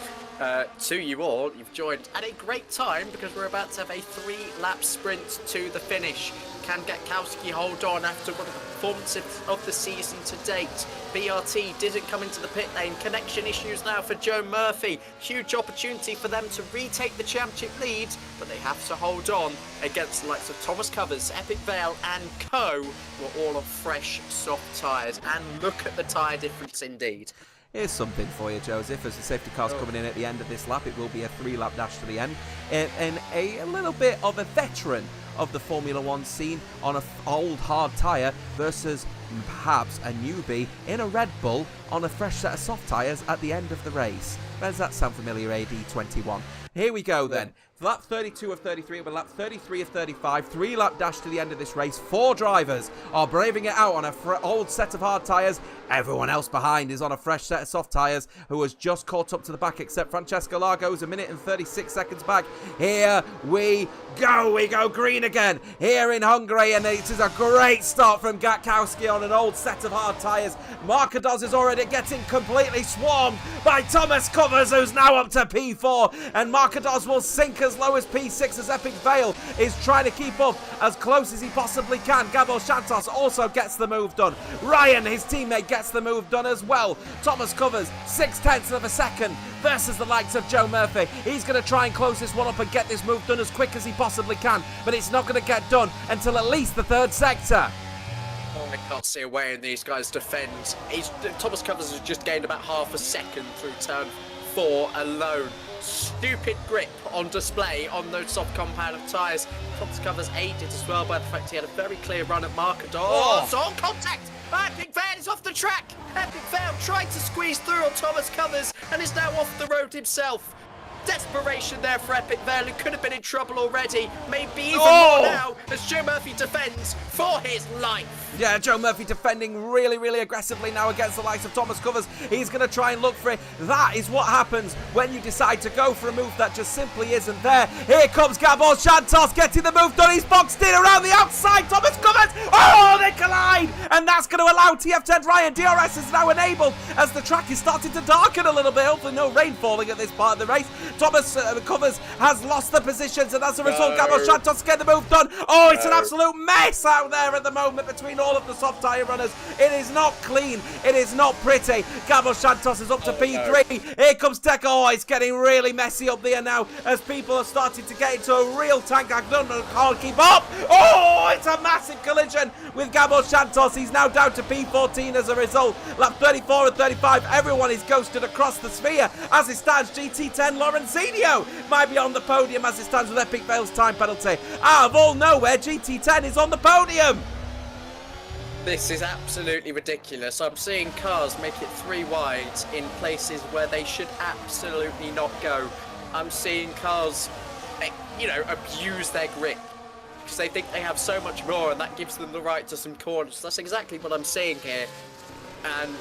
to you all. You've joined at a great time because we're about to have a 3-lap sprint to the finish. Can Gatkowski hold on after one of the performances of the season to date? BRT didn't come into the pit lane. Connection issues now for Joe Murphy. Huge opportunity for them to retake the championship lead, but they have to hold on against the likes of Thomas Covers, Epic Vale and Co. were all on fresh, soft tyres. And look at the tyre difference indeed. Here's something for you, Joseph. As the safety car's coming in at the end of this lap, it will be a 3-lap dash to the end. And a little bit of a veteran of the Formula One scene on an old hard tyre versus perhaps a newbie in a Red Bull on a fresh set of soft tyres at the end of the race. Does that sound familiar, AD21? Here we go then. Lap 32 of 33, but lap 33 of 35, 3-lap dash to the end of this race. 4 drivers are braving it out on an old set of hard tyres. Everyone else behind is on a fresh set of soft tyres who has just caught up to the back, except Francesco Largo, who's 1 minute and 36 seconds back. Here we go. We go green again here in Hungary, and it is a great start from Gatkowski on an old set of hard tyres. Markados is already getting completely swarmed by Thomas Covers, who's now up to P4, and Markados will sink as low as P6 as Epic Vale is trying to keep up as close as he possibly can. Gabor Santos also gets the move done. Ryan, his teammate, gets the move done as well. Thomas Covers 0.6 of a second versus the likes of Joe Murphy. He's going to try and close this one up and get this move done as quick as he possibly can, but it's not going to get done until at least the 3rd sector. Oh, I can't see a way in these guys defend. Thomas Covers has just gained about half a second through turn 4 alone. Stupid grip on display on those soft compound of tyres. Thomas Covers aided as well by the fact he had a very clear run at Markados. Oh, so on contact! Epic Vale is off the track! Epic Vale tried to squeeze through on Thomas Covers and is now off the road himself. Desperation there for Epic Vale, who could have been in trouble already. Maybe even more now as Joe Murphy defends for his life. Yeah, Joe Murphy defending really, really aggressively now against the likes of Thomas Covers. He's going to try and look for it. That is what happens when you decide to go for a move that just simply isn't there. Here comes Gabor Santos getting the move done. He's boxed in around the outside. Thomas Covers. Oh, they collide. And that's going to allow TF10 Ryan. DRS is now enabled as the track is starting to darken a little bit. Hopefully no rain falling at this part of the race. Thomas Covers has lost the positions, and as a result, Gabor Santos get the move done. Oh, it's an absolute mess out there at the moment between all of the soft tyre runners. It is not clean. It is not pretty. Gabor Santos is up to P3. Here comes Tech. Oh, it's getting really messy up there now as people are starting to get into a real tank. I can't keep up. Oh, it's a massive collision with Gabor Santos. He's now down to P14 as a result. Lap 34 and 35. Everyone is ghosted across the sphere. As it stands, GT10 Lorenzino might be on the podium as it stands with Epic Vale's time penalty. Out of all nowhere, GT10 is on the podium. This is absolutely ridiculous. I'm seeing cars make it 3 wide in places where they should absolutely not go. I'm seeing cars, abuse their grip because they think they have so much more and that gives them the right to some corners. That's exactly what I'm seeing here. And,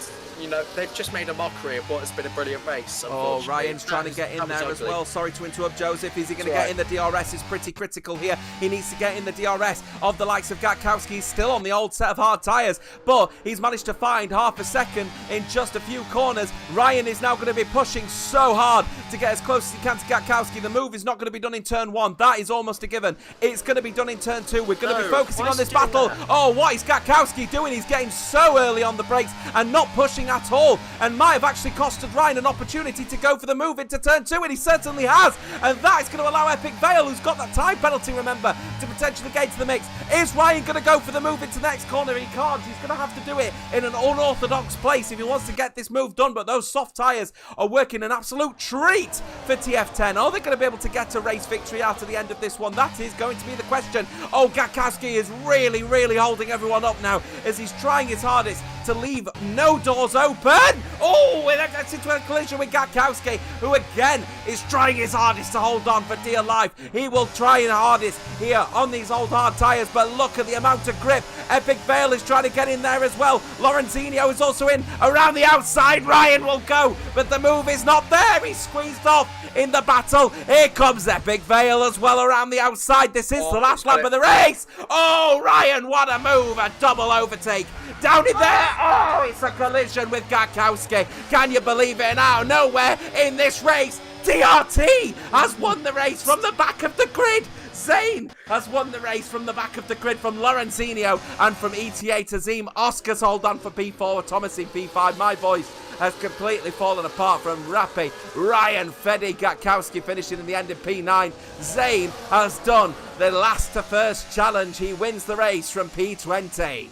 they've just made a mockery of what has been a brilliant race. Oh, Ryan's trying to get in there as well. Sorry to interrupt, Joseph. Is he going to get in the DRS? It's pretty critical here. He needs to get in the DRS of the likes of Gatkowski. He's still on the old set of hard tyres, but he's managed to find half a second in just a few corners. Ryan is now going to be pushing so hard to get as close as he can to Gatkowski. The move is not going to be done in turn 1. That is almost a given. It's going to be done in turn 2. We're going to be focusing on this battle. Oh, what is Gatkowski doing? He's getting so early on the brakes and not pushing at all, and might have actually costed Ryan an opportunity to go for the move into turn 2, and he certainly has, and that is going to allow Epic Vale, who's got that time penalty, remember, to potentially get into the mix. Is Ryan going to go for the move into the next corner? He can't. He's going to have to do it in an unorthodox place if he wants to get this move done, but those soft tyres are working an absolute treat for TF10. Are they going to be able to get a race victory out of the end of this one? That is going to be the question. Oh, Gatkowski is really, really holding everyone up now as he's trying his hardest to leave no doors open. Oh, and that gets into a collision with Gatkowski, who again is trying his hardest to hold on for dear life. He will try his hardest here on these old hard tyres, but look at the amount of grip. Epic Vale is trying to get in there as well. Lorenzino is also in around the outside. Ryan will go, but the move is not there. He's squeezed off in the battle. Here comes Epic Vale as well around the outside. This is the last lap of the race. Oh, Ryan, what a move. A double overtake down in there. Oh, it's a collision with Gatkowski. Can you believe it? Now, nowhere in this race, TRT has won the race from the back of the grid. Zane has won the race from the back of the grid from Lorenzino and from ETA to Zim. Oscar's hold on for P4, Thomas in P5. My voice has completely fallen apart from Rappi. Ryan, Fede, Gatkowski finishing in the end in P9. Zane has done the last to first challenge. He wins the race from P20.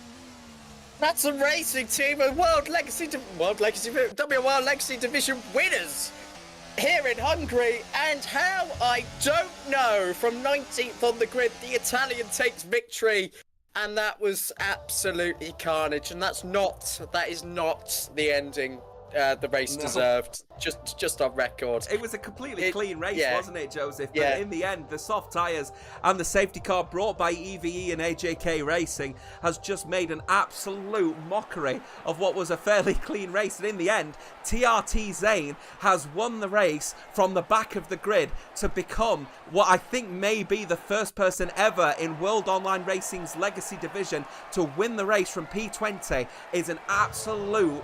That's a racing team of WOR Legacy Division winners here in Hungary, and how, I don't know. From 19th on the grid, the Italian takes victory, and that was absolutely carnage, and that is not the ending the race deserved. Just on record. It was a completely clean race, wasn't it, Joseph? But yeah. in the end, the soft tyres and the safety car brought by EVE and AJK Racing has just made an absolute mockery of what was a fairly clean race. And in the end, TRT Zane has won the race from the back of the grid to become what I think may be the first person ever in World Online Racing's Legacy Division to win the race from P20. Is an absolute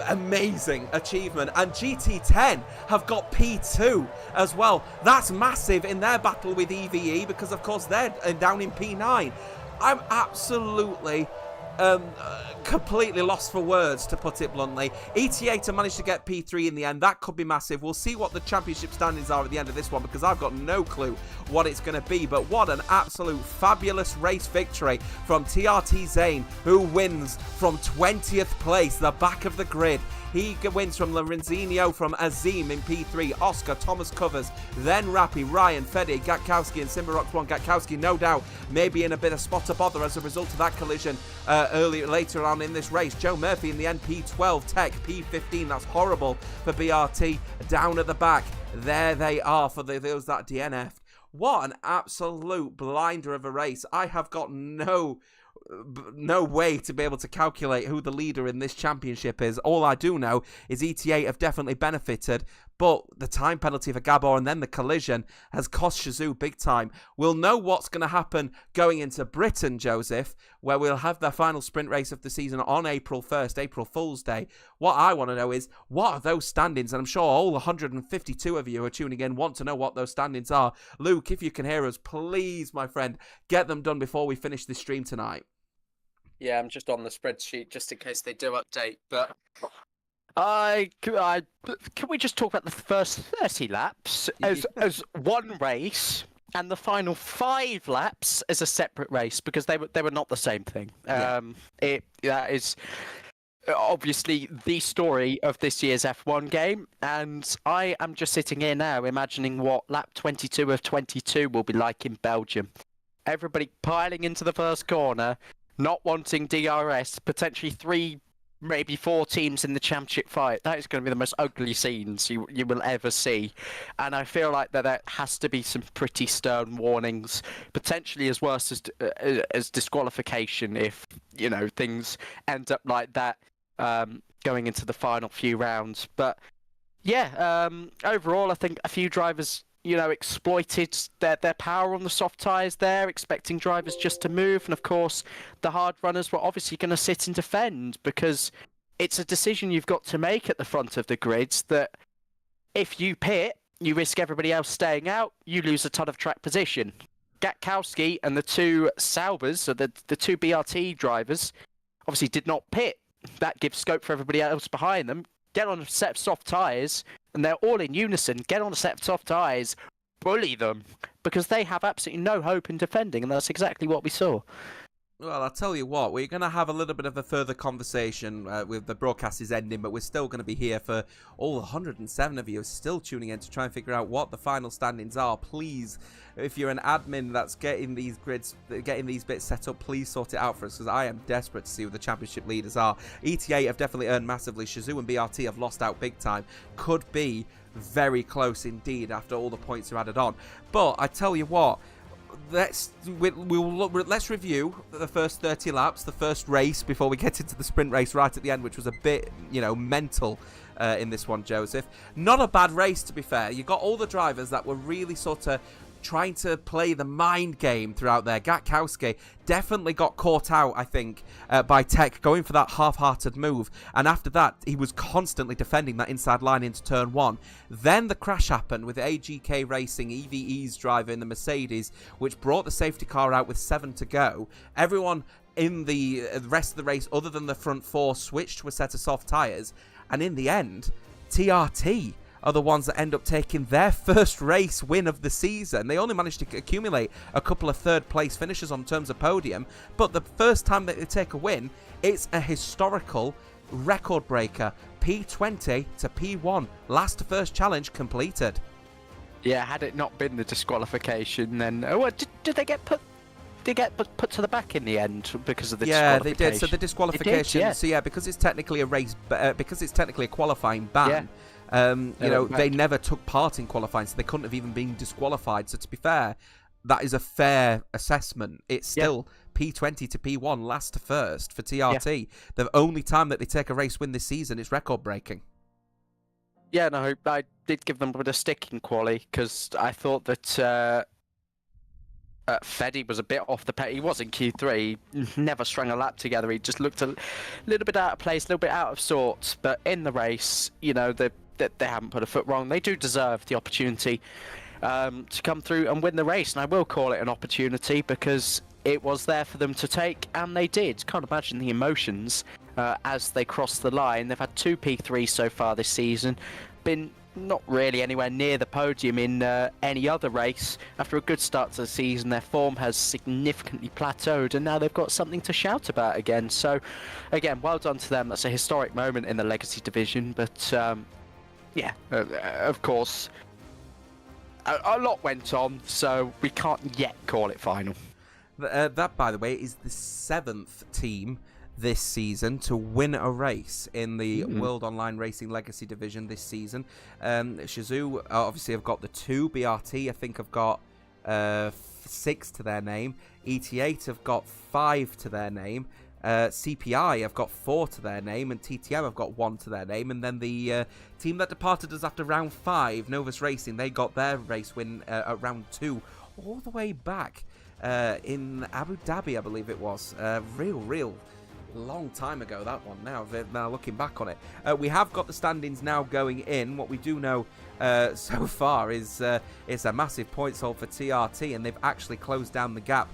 amazing achievement. And GT10 have got P2 as well. That's massive in their battle with EVE because of course they're down in P9. I'm absolutely completely lost for words, to put it bluntly. ETA managed to get P3 in the end. That could be massive. We'll see what the championship standings are at the end of this one because I've got no clue what it's going to be. But what an absolute fabulous race victory from TRT Zane, who wins from 20th place, the back of the grid. He wins from Lorenzino, from Azim in P3, Oscar, Thomas Covers, then Rappi, Ryan, Fede, Gatkowski and Simbarox 1. Gatkowski, no doubt, maybe in a bit of spot of bother as a result of that collision later on in this race. Joe Murphy in the end, P12, Tech, P15. That's horrible for BRT. Down at the back, there they are for those that DNF'd. What an absolute blinder of a race. I have got no way to be able to calculate who the leader in this championship is. All I do know is ETA have definitely benefited, but the time penalty for Gabor and then the collision has cost Shazoo big time. We'll know what's going to happen going into Britain, Joseph, where we'll have the final sprint race of the season on April 1st, April Fool's Day. What I want to know is, what are those standings? And I'm sure all 152 of you who are tuning in want to know what those standings are. Luke, if you can hear us, please, my friend, get them done before we finish this stream tonight. Yeah, I'm just on the spreadsheet just in case they do update. But can we just talk about the first 30 laps as one race, and the final 5 laps as a separate race, because they were not the same thing. That is obviously the story of this year's F1 game, and I am just sitting here now imagining what lap 22 of 22 will be like in Belgium. Everybody piling into the first corner, not wanting DRS, potentially 3, maybe 4 teams in the championship fight. That is going to be the most ugly scenes you will ever see. And I feel like that there has to be some pretty stern warnings, potentially as worse as disqualification if, things end up like that going into the final few rounds. But yeah, overall, I think a few drivers exploited their power on the soft tyres there, expecting drivers just to move. And of course, the hard runners were obviously going to sit and defend, because it's a decision you've got to make at the front of the grids that if you pit, you risk everybody else staying out, you lose a ton of track position. Gatkowski and the 2 Saubers, so the 2 BRT drivers, obviously did not pit that gives scope for everybody else behind them. Get on a set of soft tyres, and they're all in unison. Get on a set of soft tyres, bully them, because they have absolutely no hope in defending, and that's exactly what we saw. Well, I'll tell you what, we're going to have a little bit of a further conversation with the broadcast is ending, but we're still going to be here for all 107 of you still tuning in to try and figure out what the final standings are. Please, if you're an admin that's getting these grids, getting these bits set up, please sort it out for us, because I am desperate to see who the championship leaders are. ETA have definitely earned massively. Shazoo and BRT have lost out big time. Could be very close indeed after all the points are added on. But I tell you what, let's review the first 30 laps, the first race, before we get into the sprint race right at the end, which was a bit, mental in this one, Joseph. Not a bad race, to be fair. You got all the drivers that were really sort of trying to play the mind game throughout there. Gatkowski definitely got caught out, I think, by Tech going for that half-hearted move, and after that he was constantly defending that inside line into turn 1. Then the crash happened with AGK Racing, EVE's driver in the Mercedes, which brought the safety car out with 7 to go. Everyone in the rest of the race, other than the front 4, switched to a set of soft tyres, and in the end, TRT are the ones that end up taking their first race win of the season. They only managed to accumulate a couple of third-place finishes on terms of podium, but the first time that they take a win, it's a historical record breaker. P20 to P1, last to first challenge completed. Yeah, had it not been the disqualification, then did they get put? They get put to the back in the end because of the disqualification. Yeah, they did. So the disqualification. Did, yeah. So yeah, because it's technically a race, because it's technically a qualifying ban. Yeah. They never took part in qualifying, so they couldn't have even been disqualified. So to be fair, that is a fair assessment. It's still P20 to P1, last to first for TRT. Yeah. The only time that they take a race win this season is record breaking. Yeah, no, I did give them a bit of stick in quali because I thought that Feddy was a bit off the pace. He was in Q3, never strung a lap together. He just looked a little bit out of place, a little bit out of sorts. But in the race, they haven't put a foot wrong. They do deserve the opportunity to come through and win the race. And I will call it an opportunity because it was there for them to take, and they did. Can't imagine the emotions as they crossed the line. They've had 2 P3s so far this season. Been not really anywhere near the podium in any other race. After a good start to the season, their form has significantly plateaued, and now they've got something to shout about again. So, again, well done to them. That's a historic moment in the Legacy Division, but of course, a lot went on, so we can't yet call it final. That, by the way, is the 7th team this season to win a race in the World Online Racing Legacy Division this season. Shazoo obviously have got the 2. BRT, I think, have got 6 to their name. ET8 have got 5 to their name. CPI have got 4 to their name, and TTM have got 1 to their name. And then the team that departed us after round 5, Novus Racing, they got their race win at round 2, all the way back in Abu Dhabi, I believe it was. Real long time ago, that one. Now looking back on it, we have got the standings now going in. What we do know so far is it's a massive points haul for TRT, and they've actually closed down the gap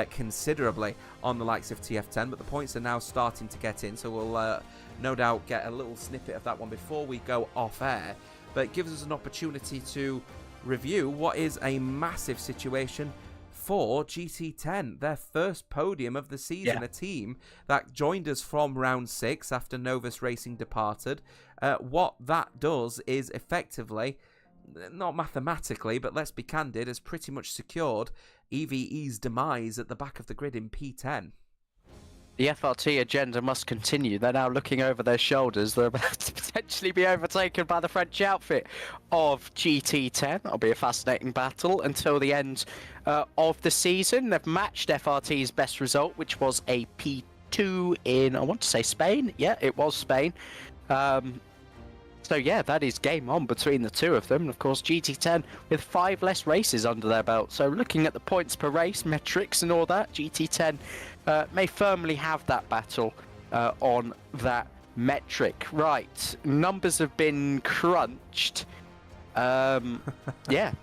considerably on the likes of TF10, but the points are now starting to get in, so we'll no doubt get a little snippet of that one before we go off air. But it gives us an opportunity to review what is a massive situation for GT10, their first podium of the season. A team that joined us from round 6 after Novus Racing departed. What that does is effectively, not mathematically, but let's be candid, has pretty much secured EVE's demise at the back of the grid in P10. The FRT agenda must continue. They're now looking over their shoulders. They're about to potentially be overtaken by the French outfit of GT10. That'll be a fascinating battle until the end of the season. They've matched FRT's best result, which was a P2 in, I want to say Spain. Yeah, it was Spain. So yeah, that is game on between the two of them. And of course, GT10 with 5 less races under their belt. So looking at the points per race, metrics and all that, GT10 may firmly have that battle on that metric. Right, numbers have been crunched. Yeah,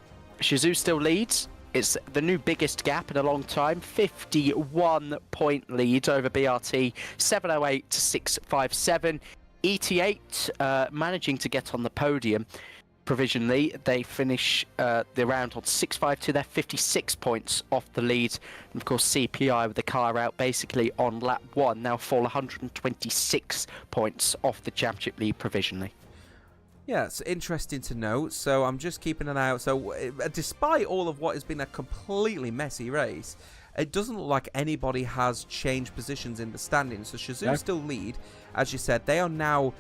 Shazoo still leads It's the new biggest gap in a long time, 51-point lead over BRT, 708 to 657. ET8 managing to get on the podium provisionally. They finish the round on 652. They're 56 points off the lead. And of course, CPI with the car out basically on lap 1 now fall 126 points off the championship lead provisionally. Yeah, it's interesting to note. So I'm just keeping an eye out. So despite all of what has been a completely messy race, it doesn't look like anybody has changed positions in the standings. So Shazoo still lead. As you said, they are now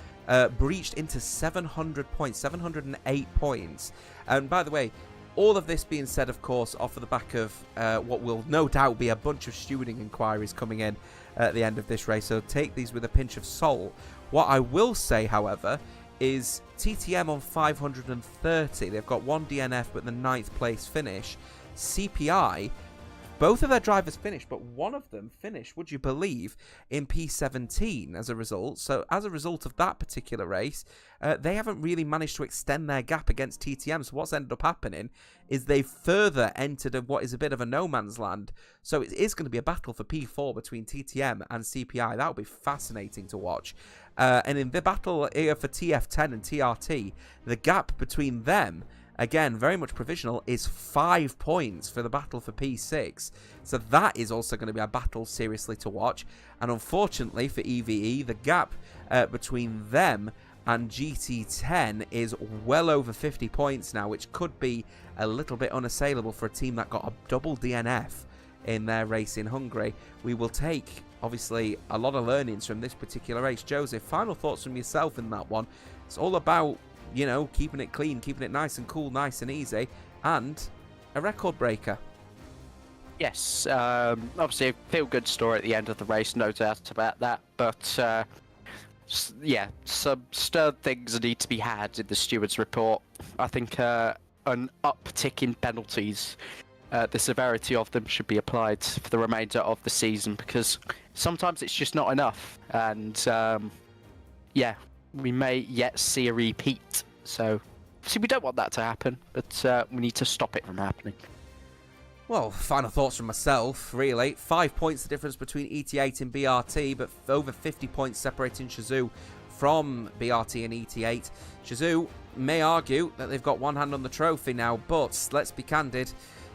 breached into 700 points, 708 points. And by the way, all of this being said, of course, off of the back of what will no doubt be a bunch of stewarding inquiries coming in at the end of this race. So take these with a pinch of salt. What I will say, however, is TTM on 530. They've got one DNF, but the 9th place finish. CPI, both of their drivers finished, but one of them finished, would you believe, in P17 as a result. So as a result of that particular race, they haven't really managed to extend their gap against TTM. So what's ended up happening is they've further entered what is a bit of a no man's land. So it is going to be a battle for P4 between TTM and CPI. That will be fascinating to watch. And in the battle here for TF10 and TRT, the gap between them, again, very much provisional, is 5 points for the battle for P6. So that is also going to be a battle seriously to watch. And unfortunately for EVE, the gap between them and GT10 is well over 50 points now, which could be a little bit unassailable for a team that got a double DNF in their race in Hungary. We will take, obviously, a lot of learnings from this particular race. Joseph, final thoughts from yourself in that one? It's all about, you know, keeping it clean, keeping it nice and cool, nice and easy, and a record breaker. Yes, obviously a feel-good story at the end of the race, no doubt about that, but yeah, some stern things need to be had in the stewards' report. I think an uptick in penalties, the severity of them should be applied for the remainder of the season, because sometimes it's just not enough, and yeah, we may yet see a repeat. So, see, we don't want that to happen, but we need to stop it from happening. Well, final thoughts from myself, really. 5 points the difference between ET8 and BRT, but over 50 points separating Shazoo from BRT and ET8. Shazoo may argue that they've got one hand on the trophy now, but let's be candid,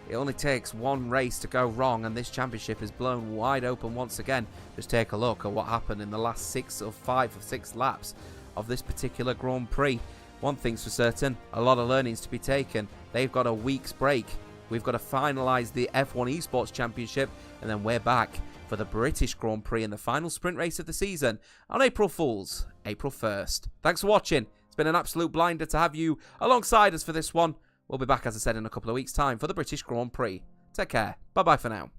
it only takes one race to go wrong and this championship is blown wide open once again. Just take a look at what happened in the last 5 or 6 laps of this particular Grand Prix. One thing's for certain, a lot of learnings to be taken. They've got a week's break. We've got to finalise the F1 Esports Championship, and then we're back for the British Grand Prix in the final sprint race of the season on April Fool's, April 1st. Thanks for watching. It's been an absolute blinder to have you alongside us for this one. We'll be back, as I said, in a couple of weeks' time for the British Grand Prix. Take care. Bye-bye for now.